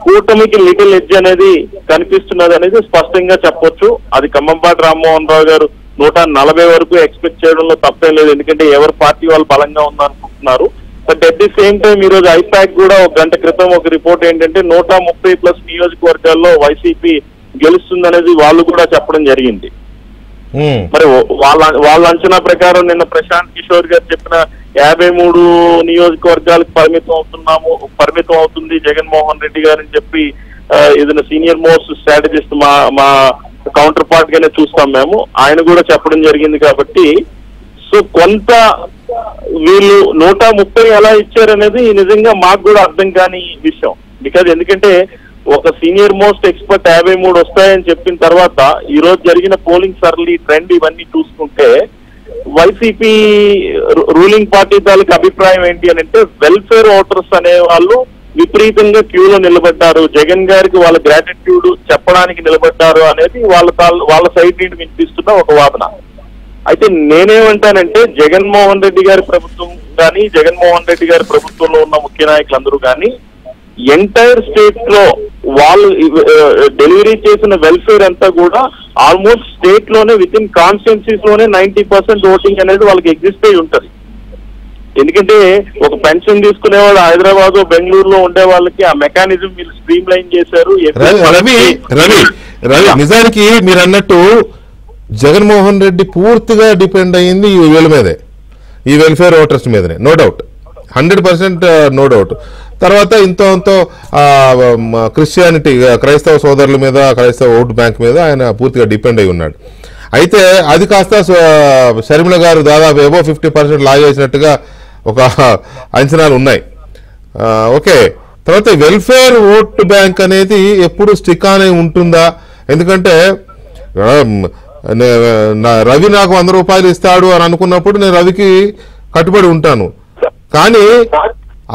S5: కూటమికి లిటిల్ ఎడ్జ్ అనేది కనిపిస్తున్నది అనేది స్పష్టంగా చెప్పొచ్చు. అది ఖమ్మంపాటి రామ్మోహన్ రావు గారు 140 వరకు ఎక్స్పెక్ట్ చేయడంలో తప్పేం లేదు. ఎందుకంటే ఎవరి పార్టీ వాళ్ళు బలంగా ఉందనుకుంటున్నారు. But at the same time ఈ రోజు ఐపాక్ కూడా 1 గంట క్రితం ఒక రిపోర్ట్ ఏంటంటే 130+ నియోజకవర్గాల్లో వైసీపీ గెలుస్తుందనేది వాళ్ళు కూడా చెప్పడం జరిగింది. మరి వాళ్ళ అంచనా ప్రకారం నిన్న ప్రశాంత్ కిషోర్ గారు చెప్పిన 53 నియోజకవర్గాలకు పరిమితం అవుతుంది జగన్మోహన్ రెడ్డి గారు అని చెప్పి ఏదైనా సీనియర్ మోస్ట్ స్ట్రాటజిస్ట్ మా కౌంటర్ పార్ట్ గానే చూస్తాం మేము, ఆయన కూడా చెప్పడం జరిగింది. కాబట్టి సో కొంత వీళ్ళు 130 ఎలా ఇచ్చారనేది నిజంగా మాకు కూడా అర్థం కాని విషయం. ఎందుకంటే ఒక సీనియర్ మోస్ట్ ఎక్స్పర్ట్ 53 వస్తాయని చెప్పిన తర్వాత ఈ రోజు జరిగిన పోలింగ్ సరళి ట్రెండ్ ఇవన్నీ చూసుకుంటే వైసీపీ రూలింగ్ పార్టీ తాలూకు అభిప్రాయం ఏంటి అని అంటే వెల్ఫేర్ ఓటర్స్ అనే వాళ్ళు విపరీతంగా క్యూలో నిలబడ్డారు, జగన్ గారికి వాళ్ళ గ్రాటిట్యూడ్ చెప్పడానికి నిలబడ్డారు అనేది వాళ్ళ సైడ్ నుండి వినిపిస్తున్న ఒక వాదన. అయితే నేనేమంటానంటే జగన్మోహన్ రెడ్డి గారి ప్రభుత్వం కానీ జగన్మోహన్ రెడ్డి గారి ప్రభుత్వంలో ఉన్న ముఖ్య నాయకులందరూ కానీ ఎంటైర్ స్టేట్ లో వాళ్ళు డెలివరీ చేసిన వెల్ఫేర్ అంతా కూడా ఆల్మోస్ట్ స్టేట్ లోనే విత్ ఇన్ కాన్స్టిట్యున్సీస్ లోనే 90% ఓటింగ్ అనేది వాళ్ళకి ఎగ్జిస్ట్ అయి ఉంటది. ఎందుకంటే ఒక పెన్షన్ తీసుకునేవాళ్ళు హైదరాబాద్ బెంగళూరులో ఉండే వాళ్ళకి ఆ మెకానిజం వీళ్ళు స్ట్రీమ్ లైన్ చేశారు.
S1: రవి నిజానికి మీరు అన్నట్టు జగన్మోహన్ రెడ్డి పూర్తిగా డిపెండ్ అయ్యింది ఈ వీళ్ళ మీదే, ఈ వెల్ఫేర్ ఓటర్స్ మీదనే, నో డౌట్, 100% నో డౌట్. తర్వాత ఇంతో క్రిస్టియానిటీ క్రైస్తవ సోదరుల మీద, క్రైస్తవ ఓటు బ్యాంక్ మీద ఆయన పూర్తిగా డిపెండ్ అయి ఉన్నాడు. అయితే అది కాస్త షర్మిల గారు దాదాపు ఏవో 50% లాగేసినట్టుగా ఒక అంచనాలు ఉన్నాయి. ఓకే, తర్వాత వెల్ఫేర్ ఓటు బ్యాంక్ అనేది ఎప్పుడు స్టిక్ ఆన్ అయి ఉంటుందా? ఎందుకంటే రవి నాకు 100 రూపాయలు ఇస్తాడు అని అనుకున్నప్పుడు నేను రవికి కట్టుబడి ఉంటాను. కానీ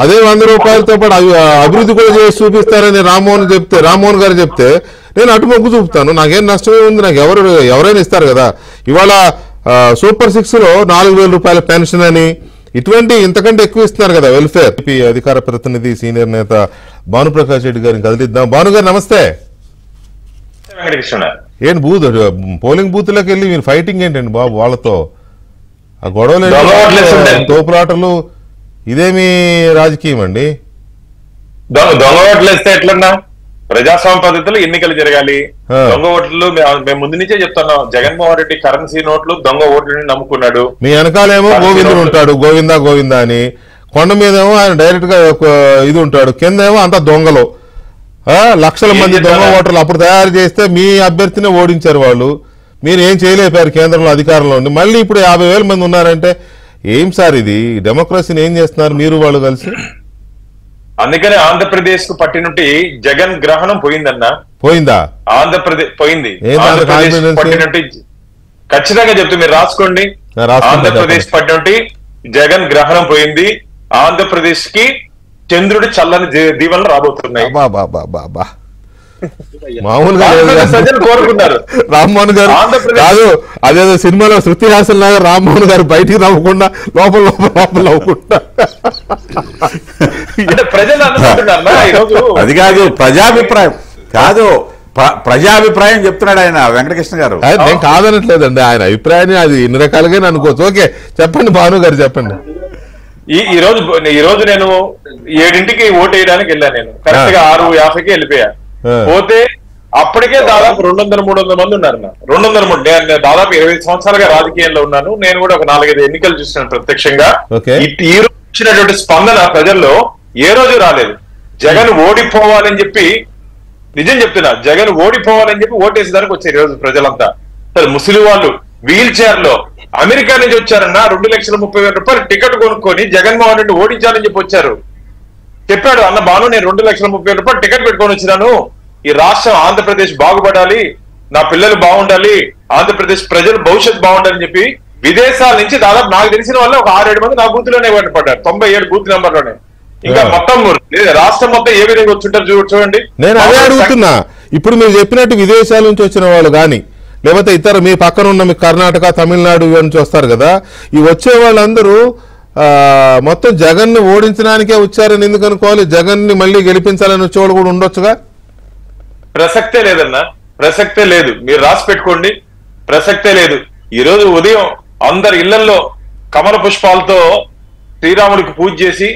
S1: అదే 100 రూపాయలతో పాటు అభివృద్ధి కూడా చేసి చూపిస్తారని రామ్మోహన్ గారు చెప్తే నేను అటు మొగ్గు చూపుతాను. నాకేం నష్టమే ఉంది, నాకు ఎవరైనా ఇస్తారు కదా. ఇవాళ సూపర్ 6 లో 4,000 రూపాయల పెన్షన్ అని ఇటువంటి ఇంతకంటే ఎక్కువ ఇస్తున్నారు కదా వెల్ఫేర్. అధికార ప్రతినిధి సీనియర్ నేత భానుప్రకాష్ రెడ్డి గారిని కదిలిద్దాం. భాను గారు నమస్తే. ఏంటి పోలింగ్ బూత్ లోకి వెళ్ళి మీరు ఫైటింగ్ ఏంటండి బాబు వాళ్ళతో? ఆ గొడవలు, తోపులాటలు, ఇదేమి రాజకీయం అండి?
S4: దొంగ ఓట్లు వేస్తే ఎట్లన్నా? ప్రజాస్వామ్య పద్ధతిలో ఎన్నికలు జరగాలి. దొంగ ఓట్లు మేము ముందు నుంచే చెప్తున్నాం. జగన్మోహన్ రెడ్డి కరెన్సీ నోట్లు దొంగ ఓట్లని నమ్ముకున్నాడు.
S1: మీ వెనకాలేమో గోవిందుడు ఉంటాడు, గోవిందా గోవిందా అని. కొండ మీదేమో ఆయన డైరెక్ట్ గా ఇది ఉంటాడు, కిందేమో అంతా దొంగలు, లక్షల మంది దొంగ ఓటర్లు అప్పుడు తయారు చేస్తే మీ అభ్యర్థినే ఓడించారు వాళ్ళు. మీరు ఏం చేయలేపారు కేంద్రంలో అధికారంలో ఉండి. మళ్ళీ ఇప్పుడు 50,000 మంది ఉన్నారంటే ఏం సార్ ఇది? డెమోక్రసీని ఏం చేస్తున్నారు మీరు వాళ్ళు కలిసి?
S4: అందుకనే ఆంధ్రప్రదేశ్ కు పట్టినట్టు జగన్ గ్రహణం పోయిందన్నా.
S1: పోయిందా?
S4: ఆంధ్రప్రదేశ్ పోయింది. పట్టినట్టు ఖచ్చితంగా చెప్తే మీరు రాసుకోండి. ఆంధ్రప్రదేశ్ పట్టినట్టు జగన్ గ్రహణం పోయింది. ఆంధ్రప్రదేశ్ కి చంద్రుడి చల్లని దీవెనలు రాబోతున్నాయి.
S1: మామూలుగా
S4: కోరుకున్నారు
S1: రామ్మోహన్ గారు కాదు, అదేదో సినిమాలో శృతి హాసన్ లాగా రామ్మోహన్ గారు బయటికి నవ్వకుండా లోపల నవ్వుకుంటా.
S4: ప్రజలు
S2: అది కాదు ప్రజాభిప్రాయం, కాదు ప్రజాభిప్రాయం చెప్తున్నాడు ఆయన వెంకటకృష్ణ గారు.
S1: నేను కాదనట్లేదండి, ఆయన అభిప్రాయాన్ని అది ఎన్ని రకాలుగా అనుకోవచ్చు. ఓకే చెప్పండి భాను గారు, చెప్పండి.
S4: ఈ రోజు నేను 7ంటికి ఓటు వేయడానికి వెళ్ళాను. నేను కరెక్ట్ గా 6:50కి వెళ్ళిపోయా. పోతే అప్పటికే దాదాపు 200-300 మంది ఉన్నారు. 200 నేను దాదాపు 25 సంవత్సరాలుగా రాజకీయాల్లో ఉన్నాను. నేను కూడా ఒక 4-5 ఎన్నికలు చూస్తున్నాను ప్రత్యక్షంగా. ఈ రోజు వచ్చినటువంటి స్పందన ప్రజల్లో ఏ రోజు రాలేదు. జగన్ ఓడిపోవాలని చెప్పి, నిజం చెప్తున్నా, జగన్ ఓడిపోవాలని చెప్పి ఓటేసేదానికి వచ్చారు ఈ రోజు ప్రజలంతా. సరే ముస్లిం వాళ్ళు వీల్ చైర్ లో అమెరికా నుంచి వచ్చారన్న 2,30,000 రూపాయలు టికెట్ కొనుక్కొని జగన్మోహన్ రెడ్డి ఓడించాలని చెప్పి వచ్చారు. చెప్పాడు అన్న భాను, నేను 2,30,000 రూపాయలు టికెట్ పెట్టుకొని వచ్చినాను. ఈ రాష్ట్రం ఆంధ్రప్రదేశ్ బాగుపడాలి, నా పిల్లలు బాగుండాలి, ఆంధ్రప్రదేశ్ ప్రజలు భవిష్యత్తు బాగుండాలని చెప్పి విదేశాల నుంచి దాదాపు నాకు తెలిసిన వాళ్ళు ఒక 6-7 మంది నా బూత్ లోనే పడ్డారు. 97 బూత్ నెంబర్ లోనే. ఇంకా మొత్తం రాష్ట్రం మొత్తం ఏ విధంగా వచ్చుంటారు చూడండి.
S1: నేను అదే అడుగుతున్నా. ఇప్పుడు మీరు చెప్పినట్టు విదేశాల నుంచి వచ్చిన వాళ్ళు కానీ లేకపోతే ఇతర మీ పక్కన ఉన్న మీ కర్ణాటక, తమిళనాడు నుంచి వస్తారు కదా, ఈ వచ్చే వాళ్ళందరూ మొత్తం జగన్ ని ఓడించడానికే వచ్చారని ఎందుకు అనుకోవాలి? జగన్ ని మళ్ళీ గెలిపించాలని వచ్చేవాళ్ళు కూడా ఉండొచ్చుగా.
S4: ప్రసక్తే లేదన్నా, ప్రసక్తే లేదు. మీరు రాసి పెట్టుకోండి, ప్రసక్తే లేదు. ఈ రోజు ఉదయం అందరి ఇళ్లలో కమల పుష్పాలతో శ్రీరాముడికి పూజ చేసి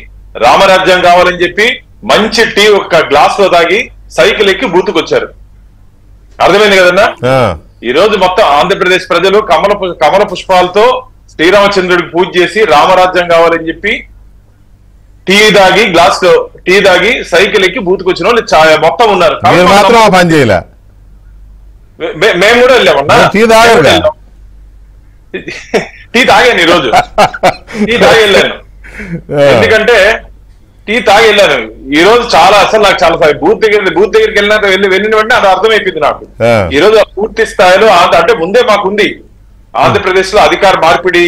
S4: రామరాజ్యం కావాలని చెప్పి మంచి టీ ఒక గ్లాస్ లో తాగి సైకిల్ ఎక్కి బూతుకొచ్చారు. అర్థమైంది కదన్నా? ఈ రోజు మొత్తం ఆంధ్రప్రదేశ్ ప్రజలు కమల పుష్పాలతో శ్రీరామచంద్రుడికి పూజ చేసి రామరాజ్యం కావాలని చెప్పి టీ దాగి గ్లాస్ లో టీ దాగి సైకిల్ ఎక్కి బూతుకొచ్చిన వాళ్ళు మొత్తం ఉన్నారు.
S1: పని చేయలే,
S4: మేము కూడా వెళ్ళామన్నా.
S6: టీ తాగాను ఈరోజు, టీ తాగి వెళ్ళాను. ఎందుకంటే టీ తాగి వెళ్ళాను ఈ రోజు. చాలా అసలు నాకు చాలా సార్ బూత్ దగ్గరికి వెళ్ళినాక వెళ్ళిన వెంటనే అది అర్థమైపోయింది నాకు. ఈ రోజు పూర్తి స్థాయిలో అంటే ముందే మాకుంది ఆంధ్రప్రదేశ్ లో అధికార మార్పిడి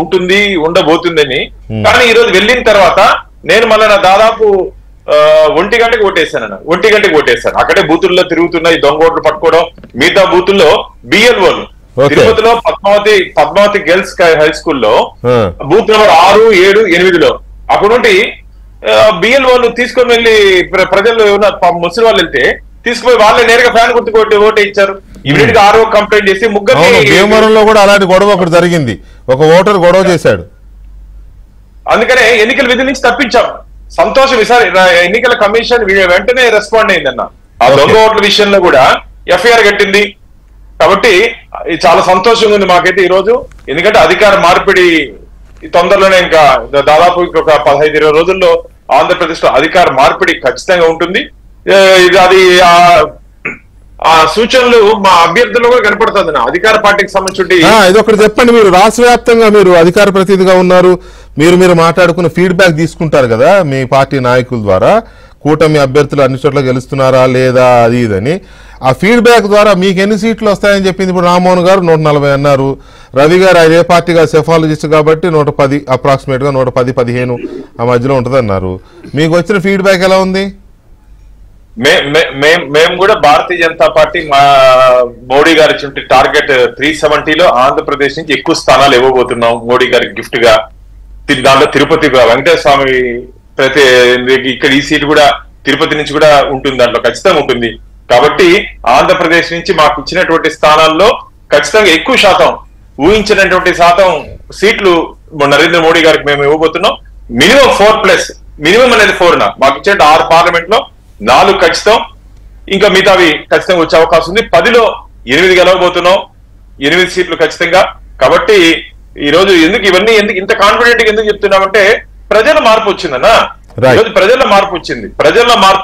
S6: ఉంటుంది, ఉండబోతుందని. కానీ ఈ రోజు వెళ్ళిన తర్వాత నేను మళ్ళీ నా దాదాపు 1 గంటకు ఓటేశాను. 1 గంటకు ఓటేశాను. అక్కడే బూతుల్లో తిరుగుతున్నాయి, దొంగ ఓట్లు పట్టుకోవడం. మిగతా బూతుల్లో బిఎల్ఓలు తిరుపతిలో పద్మావతి గర్ల్స్ హై స్కూల్లో బూత్ నెంబర్ 6, 7, 8లో అక్కడ నుండి బిఎల్ఓలు తీసుకొని వెళ్ళి ప్రజలు ముస్లిం వాళ్ళు వెళ్తే తీసుకుపోయి వాళ్ళే నేరుగా ఫ్యాన్ గుర్తుకొట్టి ఓటే ఇచ్చారు. ఇమీడియట్ గా ఆర్ఓ కంప్లైంట్ చేసి
S1: భీమవరంలో కూడా అలాంటి గొడవ ఒకటి జరిగింది. ఒక ఓటర్ గొడవ చేశాడు.
S6: అందుకనే ఎన్నికల విధి నుంచి తప్పించాం. సంతోషం. ఈసారి ఎన్నికల కమిషన్ వెంటనే రెస్పాండ్ అయిందన్న. ఆ దొంగ ఓట్ల విషయంలో కూడా ఎఫ్ఐఆర్ కట్టింది. కాబట్టి చాలా సంతోషంగా ఉంది మాకైతే ఈ రోజు. ఎందుకంటే అధికార మార్పిడి తొందరలోనే ఇంకా దాదాపు ఇంకొక 15-20 రోజుల్లో ఆంధ్రప్రదేశ్ లో అధికార మార్పిడి ఖచ్చితంగా ఉంటుంది. అది ఆ సూచనలు మా అభ్యర్థులు కూడా కనపడుతుంది నా అధికార పార్టీకి సంబంధించి.
S1: ఇది ఒకటి చెప్పండి, మీరు రాష్ట్ర వ్యాప్తంగా మీరు అధికార ప్రతినిధిగా ఉన్నారు, మీరు మాట్లాడుకున్న ఫీడ్బ్యాక్ తీసుకుంటారు కదా మీ పార్టీ నాయకుల ద్వారా, కూటమి అభ్యర్థులు అన్ని చోట్ల గెలుస్తున్నారా లేదా అది ఇదని. ఆ ఫీడ్బ్యాక్ ద్వారా మీకు ఎన్ని సీట్లు వస్తాయని చెప్పింది. ఇప్పుడు రామ్మోహన్ గారు 140 అన్నారు, రవి గారు ఆయన ఏ పార్టీగా సెఫాలజిస్ట్ కాబట్టి 110 అప్రాక్సిమేట్ గా 110-15 ఆ మధ్యలో ఉంటుంది అన్నారు. మీకు వచ్చిన ఫీడ్బ్యాక్ ఎలా ఉంది?
S6: మేము కూడా భారతీయ జనతా పార్టీ మా మోడీ గారి ఇచ్చిన టార్గెట్ 370లో ఆంధ్రప్రదేశ్ నుంచి ఎక్కువ స్థానాలు ఇవ్వబోతున్నాం మోడీ గారికి గిఫ్ట్ గా. దాంట్లో తిరుపతి వెంకటేశ్వర స్వామి ఇక్కడ ఈ సీట్ కూడా తిరుపతి నుంచి కూడా ఉంటుంది, దాంట్లో ఖచ్చితంగా ఉంటుంది. కాబట్టి ఆంధ్రప్రదేశ్ నుంచి మాకు ఇచ్చినటువంటి స్థానాల్లో ఖచ్చితంగా ఎక్కువ శాతం ఊహించినటువంటి శాతం సీట్లు నరేంద్ర మోడీ గారికి మేము ఇవ్వబోతున్నాం. మినిమం 4+, మినిమం అనేది 4 మాకు ఇచ్చే 6 పార్లమెంట్ లో 4 ఖచ్చితం, ఇంకా మిగతావి ఖచ్చితంగా వచ్చే అవకాశం ఉంది. 10లో 8 గెలవబోతున్నాం, 8 సీట్లు ఖచ్చితంగా. కాబట్టి ఈ రోజు ఇవన్నీ ఇంత కాన్ఫిడెంట్ గా ఎందుకు చెప్తున్నామంటే ప్రజల మార్పు వచ్చిందన్న. ఈరోజు ప్రజల మార్పు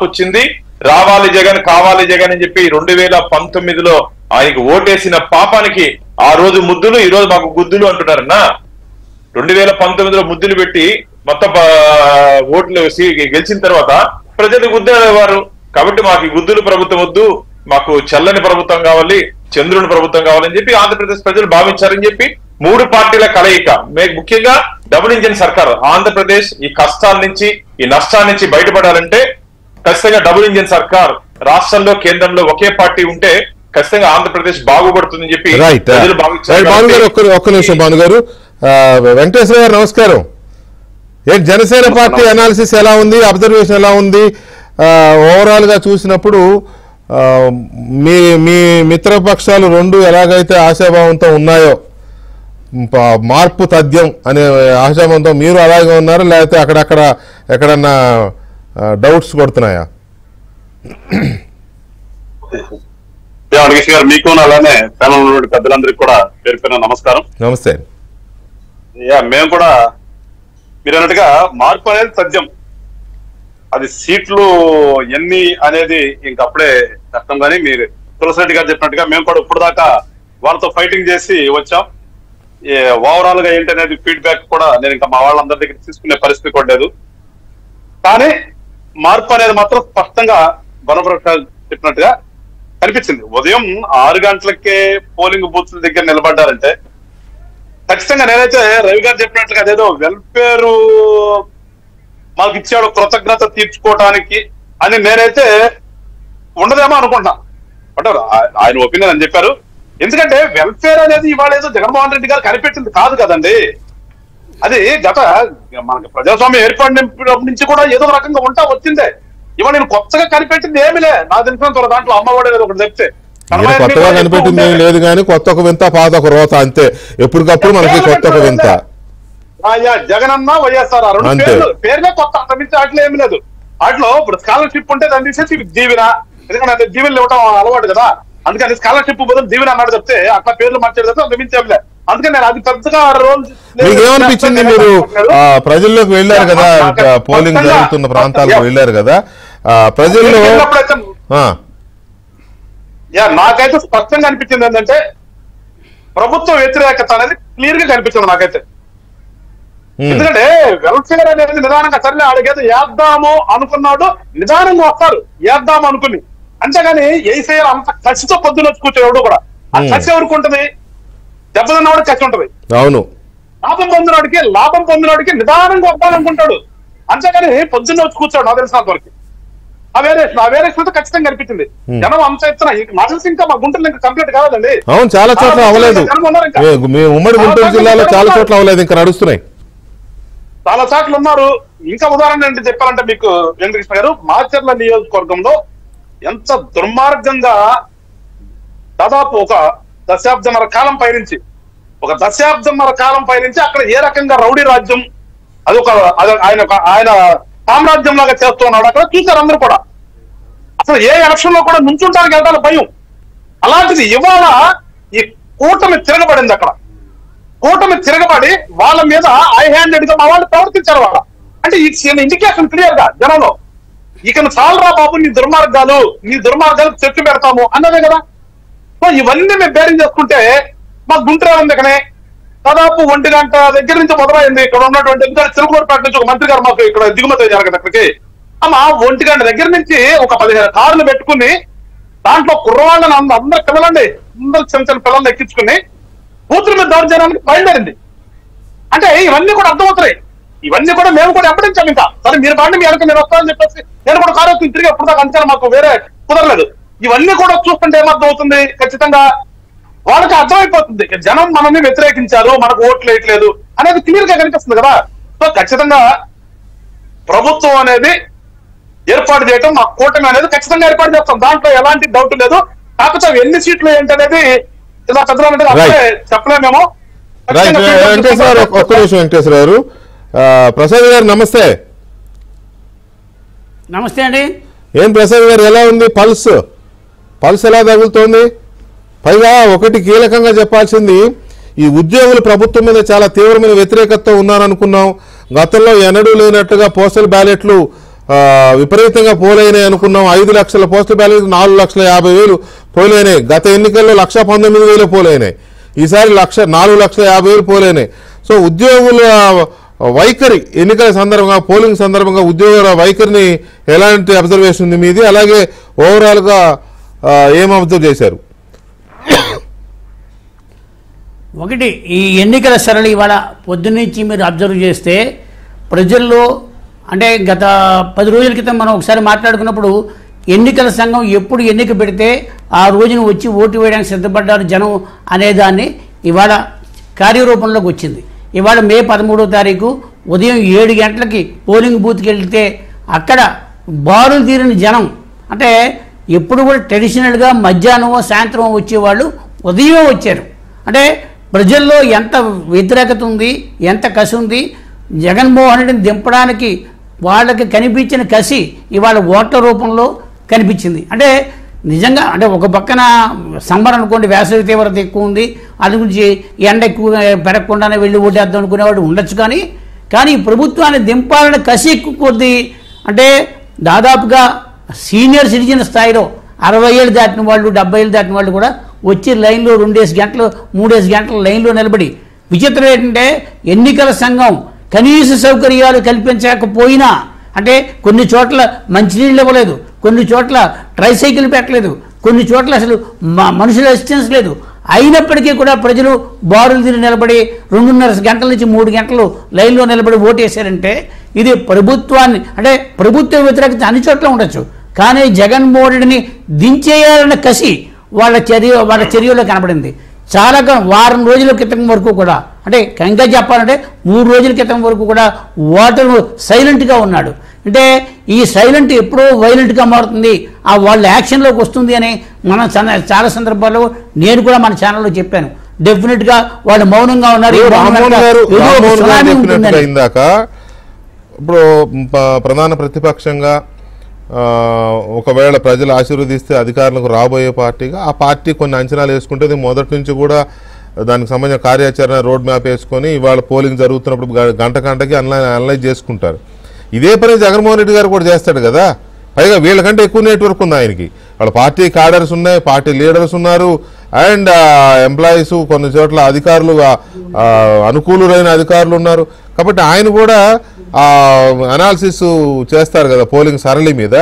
S6: వచ్చింది. రావాలి జగన్, కావాలి జగన్ అని చెప్పి 2019లో ఆయనకి ఓటేసిన పాపానికి ఆ రోజు ముద్దులు, ఈ రోజు మాకు గుద్దులు అంటున్నారన్న. 2019లో ముద్దులు పెట్టి మొత్తం ఓట్లు గెలిచిన తర్వాత ప్రజలు గుద్దేవారు. కాబట్టి మాకు ఈ గుద్దులు ప్రభుత్వం వద్దు, మాకు చల్లని ప్రభుత్వం కావాలి, చంద్రుని ప్రభుత్వం కావాలని చెప్పి ఆంధ్రప్రదేశ్ ప్రజలు భావించారని చెప్పి 3 పార్టీల కలయిక, ముఖ్యంగా డబుల్ ఇంజిన్ సర్కార్. ఆంధ్రప్రదేశ్ ఈ కష్టాల నుంచి, ఈ నష్టాల నుంచి బయటపడాలంటే ఖచ్చితంగా డబుల్ ఇంజిన్ సర్కార్ రాష్ట్రంలో, కేంద్రంలో ఒకే పార్టీ ఉంటే ఖచ్చితంగా ఆంధ్రప్రదేశ్ బాగుపడుతుందని చెప్పి ప్రజలు భావించారు.
S1: ఒక్క నిమిషం భానుగారు. వెంకటేశ్వర గారు నమస్కారం. జనసేన పార్టీ అనాలిసిస్ ఎలా ఉంది, అబ్జర్వేషన్ ఎలా ఉంది? ఓవరాల్ గా చూసినప్పుడు మీ మిత్రపక్షాలు 2 ఎలాగైతే ఆశాభావంతో ఉన్నాయో, మార్పు తథ్యం అనే ఆశాభావంతో మీరు అలాగే ఉన్నారా, లేకపోతే అక్కడక్కడ ఎక్కడన్నా డౌట్స్ కొడుతున్నాయా?
S7: గారు మీకు అలానే ఛానల్ పెద్దలందరికీ కూడా పేరు నమస్కారం.
S1: నమస్తే.
S7: మేము కూడా మీరు అన్నట్టుగా మార్పు అనేది సత్యం. అది సీట్లు ఎన్ని అనేది ఇంకప్పుడే కష్టం. కానీ మీరు తులసిరెడ్డి గారు చెప్పినట్టుగా మేము కూడా ఇప్పుడు దాకా వాళ్ళతో ఫైటింగ్ చేసి వచ్చాం. ఓవరాల్ గా ఏంటి అనేది ఫీడ్బ్యాక్ కూడా నేను ఇంకా మా వాళ్ళందరి దగ్గర తీసుకునే పరిస్థితి కూడా లేదు. కానీ మార్పు అనేది మాత్రం స్పష్టంగా బలప్రసాద్ చెప్పినట్టుగా కనిపించింది. ఉదయం 6 గంటలకే పోలింగ్ బూత్ల దగ్గర నిలబడ్డారంటే ఖచ్చితంగా నేనైతే రవి గారు చెప్పినట్లుగా అదేదో వెల్ఫేర్ మాకు ఇచ్చాడు కృతజ్ఞత తీర్చుకోవడానికి అని నేనైతే ఉండదేమో అనుకుంటున్నా. అంటే ఆయన ఒపీనియన్ అని చెప్పారు. ఎందుకంటే వెల్ఫేర్ అనేది ఇవాళ ఏదో జగన్మోహన్ రెడ్డి గారు కనిపెట్టింది కాదు కదండి. అది మనకి ప్రజాస్వామ్యం ఏర్పడినప్పటి నుంచి కూడా ఏదో ఒక రకంగా ఉంటా వచ్చిందే. ఇవాళ నేను కొత్తగా కనిపెట్టింది ఏమిలే. నాకు తెలిసిన దాంట్లో అమ్మఒడి అనేది ఒకటి చెప్తే
S1: కొత్తగా కనిపెట్టింది ఏం లేదు, కానీ కొత్త ఒక వింత పాత ఒక రోత అంతే. ఎప్పటికప్పుడు మనకి కొత్త ఒక వింత.
S7: జగన్ అన్న వైఎస్ఆర్ పేరుగా కొత్త, అంతమించి వాటిలో ఏమి లేదు. వాటిలో ఇప్పుడు స్కాలర్షిప్ ఉంటే దాన్ని తీసేసి దీవెన, ఎందుకంటే దీవెనలు ఇవ్వడం అలవాటు కదా, అందుకని స్కాలర్షిప్ బదులు దీవెన అన్నాడు చెప్తే అట్లా పేర్లు మార్చేది తప్ప అంతమించి ఏమి లేదు. అందుకని నేను అది పెద్దగా రోల్.
S1: మీకేమనిపించింది? మీరు ప్రజల్లోకి వెళ్ళారు కదా, పోలింగ్ జరుగుతున్న ప్రాంతాలకు వెళ్ళారు కదా, ప్రజల్లో
S7: నాకైతే స్పష్టంగా అనిపించింది ఏంటంటే ప్రభుత్వ వ్యతిరేకత అనేది క్లియర్ గా కనిపించింది నాకైతే. ఎందుకంటే వెల్ఫేర్ అనేది నిదానంగా సరే ఆడికేదో వేద్దాము అనుకున్నాడు, నిదానంగా వస్తారు వేద్దాము అనుకుని, అంతేగాని వేసేయాలి అంత కసితో పొద్దున వచ్చి కూర్చోడు కూడా. ఆ కసి ఎవరికి ఉంటుంది? దెబ్బతిన్నవాడికి కసి ఉంటది.
S1: అవును,
S7: లాభం పొందినవాడికి నిదానంగా వద్దామనుకుంటాడు, అంతేగాని పొద్దున్న వచ్చి కూర్చోడు. నాకు తెలిసినంత వరకు ఆ వేరేషన్ ఖచ్చితంగా కనిపించింది. జనం అంత ఎత్తున నాకు తెలిసి ఇంకా మా గుంటూరు ఇంకా కంప్లీట్ కాలేదండి.
S1: అవును, చాలా చోట్ల అవ్వలేదు. ఉమ్మడి గుంటూరు జిల్లాలో చాలా చోట్ల అవ్వలేదు, ఇంకా నడుస్తున్నాయి.
S7: చాలా చోట్ల ఉన్నారు. ఇంకా ఉదాహరణ ఏంటి చెప్పాలంటే మీకు వెంకటకృష్ణ గారు, మాచర్ల నియోజకవర్గంలో ఎంత దుర్మార్గంగా దాదాపు ఒక దశాబ్దన్నర కాలం పైనుంచి అక్కడ ఏ రకంగా రౌడీ రాజ్యం ఆయన సామ్రాజ్యం లాగా చేస్తూ ఉన్నాడు. అక్కడ చూశారు అందరూ కూడా. అసలు ఏ ఎలక్షన్ లో కూడా నుంచుంటానికి వెళ్తాను భయం. అలాంటిది ఇవాళ ఈ కూటమి తిరగబడింది. అక్కడ కూటమి తిరగబడి వాళ్ళ మీద ఐ హ్యాండెడ్ గా మా వాళ్ళు ప్రవర్తించారు. వాళ్ళ అంటే ఈ ఇండికేషన్ క్లియర్ గా జనంలో, ఇక చాలరా బాబు నీ దుర్మార్గాలు చెట్టు పెడతాము అన్నదే కదా. సో ఇవన్నీ మేము బేరింగ్ చేసుకుంటే మాకు గుంటూరు ఉంది. ఇకనే దాదాపు 1 గంట దగ్గర నుంచి మొదలైంది. ఇక్కడ ఉన్నటువంటి చిలుకూరుపేట నుంచి ఒక మంత్రి గారు మాకు ఇక్కడ దిగుమతి జరగదు అక్కడికి. అమ్మ 1 గంట దగ్గర నుంచి ఒక 15 కార్లు పెట్టుకుని దాంట్లో కుర్రవాళ్ళని అందరు పిల్లలండి, అందరు చిన్న చిన్న పిల్లల్ని ఎక్కించుకుని కూతురు మీద దౌర్జన్యానికి బయలుదేరింది. అంటే ఇవన్నీ కూడా అర్థమవుతున్నాయి. ఇవన్నీ కూడా మేము కూడా ఎప్పటించాం. ఇంకా సరే మీరు బాండి మీ వెనక నేను వస్తానని చెప్పేసి నేను కూడా కారు తిరిగి ఎప్పుడు దాకా అంచాను, మాకు వేరే కుదరలేదు. ఇవన్నీ కూడా చూస్తుంటే ఏమర్థం అవుతుంది? ఖచ్చితంగా వాళ్ళకి అర్థమైపోతుంది జనం మనల్ని వ్యతిరేకించారు, మనకు ఓట్లు వేయట్లేదు అనేది క్లియర్ గా కనిపిస్తుంది కదా. సో ఖచ్చితంగా ప్రభుత్వం అనేది ఏర్పాటు చేయటం, మా కూటమి అనేది ఖచ్చితంగా ఏర్పాటు చేస్తాం, దాంట్లో ఎలాంటి డౌట్ లేదు. కాకపోతే ఎన్ని సీట్లు ఏంటనేది ఇలా చదవాలంటే అప్పుడే చెప్పలేమేమో.
S1: ఒక్క నిమిషం వెంకటేశ్వర గారు. ప్రసాద్ గారు నమస్తే.
S8: నమస్తే అండి.
S1: ఏం ప్రసాద్ గారు, ఎలా ఉంది పల్స్ ఎలా తగులుతోంది? పైగా ఒకటి కీలకంగా చెప్పాల్సింది, ఈ ఉద్యోగులు ప్రభుత్వం మీద చాలా తీవ్రమైన వ్యతిరేకతతో ఉన్నారనుకున్నాం. గతంలో ఎన్నడూ లేనట్టుగా పోస్టల్ బ్యాలెట్లు విపరీతంగా పోలైనాయి అనుకున్నాం. 5 లక్షల పోస్టల్ బ్యాలెట్లు 4,50,000 పోలైనాయి. గత ఎన్నికల్లో 1,19,000 పోలైనాయి. ఈసారి 4,50,000 పోలైనాయి. సో ఉద్యోగుల వైఖరి ఎన్నికల సందర్భంగా, పోలింగ్ సందర్భంగా ఉద్యోగుల వైఖరిని ఎలాంటి అబ్జర్వేషన్ ఉంది మీది? అలాగే ఓవరాల్గా ఏం అబ్జర్వ్ చేశారు?
S8: ఒకటి, ఈ ఎన్నికల సరళి ఇవాళ పొద్దున్నుంచి మీరు అబ్జర్వ్ చేస్తే ప్రజల్లో, అంటే గత 10 రోజుల క్రితం మనం ఒకసారి మాట్లాడుకున్నప్పుడు ఎన్నికల సంఘం ఎప్పుడు ఎన్నిక పెడితే ఆ రోజున వచ్చి ఓటు వేయడానికి సిద్ధపడ్డారు జనం అనేదాన్ని ఇవాళ కార్యరూపంలోకి వచ్చింది. ఇవాళ మే 13వ తారీఖు ఉదయం 7 గంటలకి పోలింగ్ బూత్కి వెళ్తే అక్కడ బారులు తీరిన జనం, అంటే ఎప్పుడు కూడా ట్రెడిషనల్గా మధ్యాహ్నం సాయంత్రం వచ్చేవాళ్ళు ఉదయం వచ్చారు. అంటే ప్రజల్లో ఎంత వ్యతిరేకత ఉంది, ఎంత కసి ఉంది. జగన్మోహన్ రెడ్డిని దింపడానికి వాళ్ళకి కనిపించిన కసి ఇవాళ ఓట్ల రూపంలో కనిపించింది. అంటే నిజంగా, అంటే ఒక పక్కన సమ్మర్ అనుకోండి, వేసవి తీవ్రత ఎక్కువ ఉంది, అది గురించి ఎండ ఎక్కువ పెరగకుండానే వెళ్ళి ఓటేద్దాం అనుకునేవాడు ఉండొచ్చు. కానీ ప్రభుత్వాన్ని దింపాలని కసి ఎక్కువ కొద్దీ, అంటే దాదాపుగా సీనియర్ సిటిజన్ స్థాయిలో 60 ఏళ్ళు దాటిన వాళ్ళు, 70 ఏళ్ళు దాటిన వాళ్ళు కూడా వచ్చి లైన్లో 2 గంటలు 3 గంటలు లైన్లో నిలబడి, విచిత్రం ఏంటంటే ఎన్నికల సంఘం కనీస సౌకర్యాలు కల్పించకపోయినా, అంటే కొన్ని చోట్ల మంచినీళ్ళు ఇవ్వలేదు, కొన్ని చోట్ల ట్రైసైకిల్ పెట్టలేదు, కొన్ని చోట్ల అసలు మనుషుల అసిస్టెన్స్ లేదు. అయినప్పటికీ కూడా ప్రజలు బారులు తీరి నిలబడి 2.5 గంటల నుంచి 3 గంటలు లైన్లో నిలబడి ఓటేశారంటే ఇది ప్రభుత్వాన్ని, అంటే ప్రభుత్వ వ్యతిరేకత అన్ని చోట్ల ఉండొచ్చు, కానీ జగన్మోహన్ రెడ్డిని దించేయాలన్న కసి వాళ్ళ చర్యలో కనబడింది. చాలా వారం రోజుల క్రితం వరకు కూడా, అంటే ఇంకా చెప్పాలంటే 3 రోజుల క్రితం వరకు కూడా ఓటరు సైలెంట్గా ఉన్నాడు. అంటే ఈ సైలెంట్ ఎప్పుడో వైలెంట్గా మారుతుంది, ఆ వాళ్ళ యాక్షన్లోకి వస్తుంది అని మనం చాలా సందర్భాల్లో నేను కూడా మన ఛానల్లో చెప్పాను. డెఫినెట్గా వాళ్ళు మౌనంగా ఉన్నారు.
S1: ఇందాక ఇప్పుడు ప్రధాన ప్రతిపక్షంగా ఒకవేళ ప్రజలు ఆశీర్వదిస్తే అధికారులకు రాబోయే పార్టీగా ఆ పార్టీ కొన్ని అంచనాలు వేసుకుంటే మొదటి నుంచి కూడా దానికి సంబంధించిన కార్యాచరణ రోడ్ మ్యాప్ వేసుకొని ఇవాళ పోలింగ్ జరుగుతున్నప్పుడు గంటకి అనలైజ్ చేసుకుంటారు. ఇదే పని జగన్మోహన్ రెడ్డి గారు కూడా చేస్తాడు కదా. పైగా వీళ్ళకంటే ఎక్కువ నెట్వర్క్ ఉంది ఆయనకి. వాళ్ళ పార్టీ క్యాడర్స్ ఉన్నాయి, పార్టీ లీడర్స్ ఉన్నారు, అండ్ ఎంప్లాయీస్ కొన్ని చోట్ల అధికారులు అనుకూలురైన అధికారులు ఉన్నారు. కాబట్టి ఆయన కూడా అనాలిసిస్ చేస్తారు కదా పోలింగ్ సరళి మీద.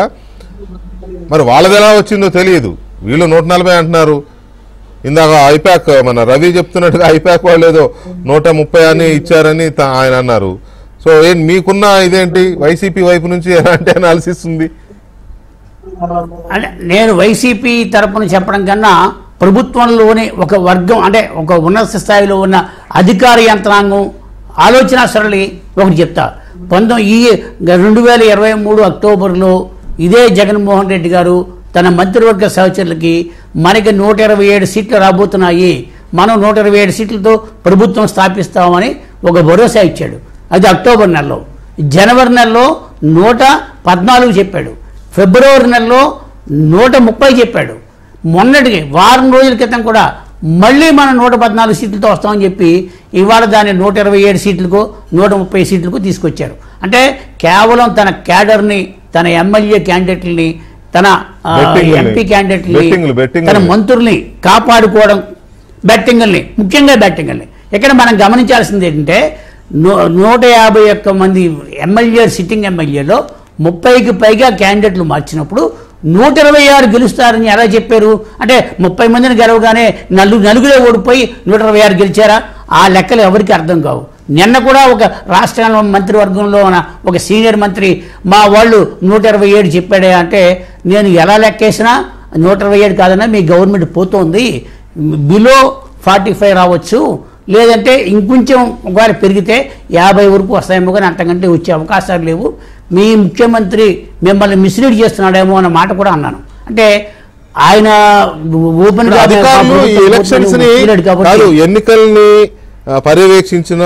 S1: మరి వాళ్ళది ఎలా వచ్చిందో తెలియదు. వీళ్ళు 140 అంటున్నారు. ఇందాక ఐపాక్ మన రవి చెప్తున్నట్టుగా ఐపాక్ వాళ్ళు ఏదో 130 అని ఇచ్చారని ఆయన అన్నారు. సో మీకున్న ఇదేంటి వైసీపీ వైపు నుంచి ఎలాంటి అనాలిసిస్ ఉంది?
S8: అంటే నేను వైసీపీ తరపున చెప్పడం కన్నా ప్రభుత్వంలోని ఒక వర్గం అంటే ఒక ఉన్నత స్థాయిలో ఉన్న అధికార యంత్రాంగం ఆలోచన సరళి ఒకటి చెప్తా. 2023 అక్టోబర్లో ఇదే జగన్మోహన్ రెడ్డి గారు తన మంత్రివర్గ సహచరులకి మనకి 127 సీట్లు రాబోతున్నాయి, మనం 127 సీట్లతో ప్రభుత్వం స్థాపిస్తామని ఒక భరోసా ఇచ్చాడు. అది అక్టోబర్ నెలలో. జనవరి నెలలో 114 చెప్పాడు. ఫిబ్రవరి నెలలో 130 చెప్పాడు. మొన్నటికి వారం రోజుల క్రితం కూడా మళ్ళీ మనం 114 సీట్లతో వస్తామని చెప్పి ఇవాళ దాన్ని 127 సీట్లకు 130 సీట్లకు తీసుకొచ్చారు. అంటే కేవలం తన క్యాడర్ని, తన ఎమ్మెల్యే క్యాండిడేట్లని, తన ఎంపీ క్యాండిడేట్లని, తన మంత్రుల్ని కాపాడుకోవడం, బ్యాటింగ్ని, ముఖ్యంగా బ్యాటింగ్ని. ఇక్కడ మనం గమనించాల్సింది ఏంటంటే 151 మంది ఎమ్మెల్యే, సిట్టింగ్ ఎమ్మెల్యేలో 30కి పైగా క్యాండిడేట్లు మార్చినప్పుడు 126 గెలుస్తారని ఎలా చెప్పారు? అంటే 30 మందిని గెలవగానే నలుగురే ఓడిపోయి 126 గెలిచారా? ఆ లెక్కలు ఎవరికి అర్థం కావు. నిన్న కూడా ఒక రాష్ట్రంలో మంత్రివర్గంలో ఉన్న ఒక సీనియర్ మంత్రి మా వాళ్ళు 127 చెప్పాడే అంటే నేను ఎలా లెక్కేసినా 127 కాదన్నా మీ గవర్నమెంట్ పోతోంది, బిలో 45 రావచ్చు, లేదంటే ఇంకొంచెం ఒకవేళ పెరిగితే 50 వరకు వస్తాయేమో, కానీ అంతకంటే వచ్చే అవకాశాలు లేవు, మీ ముఖ్యమంత్రి మిమ్మల్ని మిస్లీడ్ చేస్తున్నాడేమో అన్న మాట కూడా అన్నాను. అంటే ఆయన ఓపెన్
S1: ఎన్నికల్ని పర్యవేక్షించిన,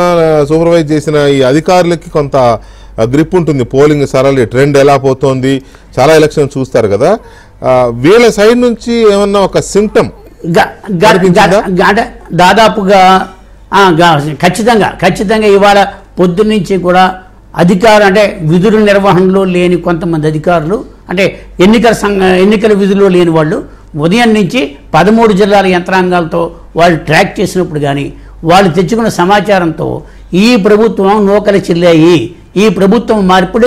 S1: సూపర్వైజ్ చేసిన ఈ అధికారులకి కొంత గ్రిప్ ఉంటుంది. పోలింగ్ సరళి ట్రెండ్ ఎలా పోతోంది, చాలా ఎలక్షన్ చూస్తారు కదా. వీళ్ళ సైడ్ నుంచి ఏమన్నా ఒక సింప్టమ్
S8: దాదాపుగా ఖచ్చితంగా ఇవాళ పొద్దున్నుంచి కూడా అధికారులు అంటే విధుల నిర్వహణలో లేని కొంతమంది అధికారులు, అంటే ఎన్నికల విధుల్లో లేని వాళ్ళు ఉదయం నుంచి 13 జిల్లాల యంత్రాంగాలతో వాళ్ళు ట్రాక్ చేసినప్పుడు కానీ వాళ్ళు తెచ్చుకున్న సమాచారంతో ఈ ప్రభుత్వం నూకలు చెల్లాయి, ఈ ప్రభుత్వం మార్పు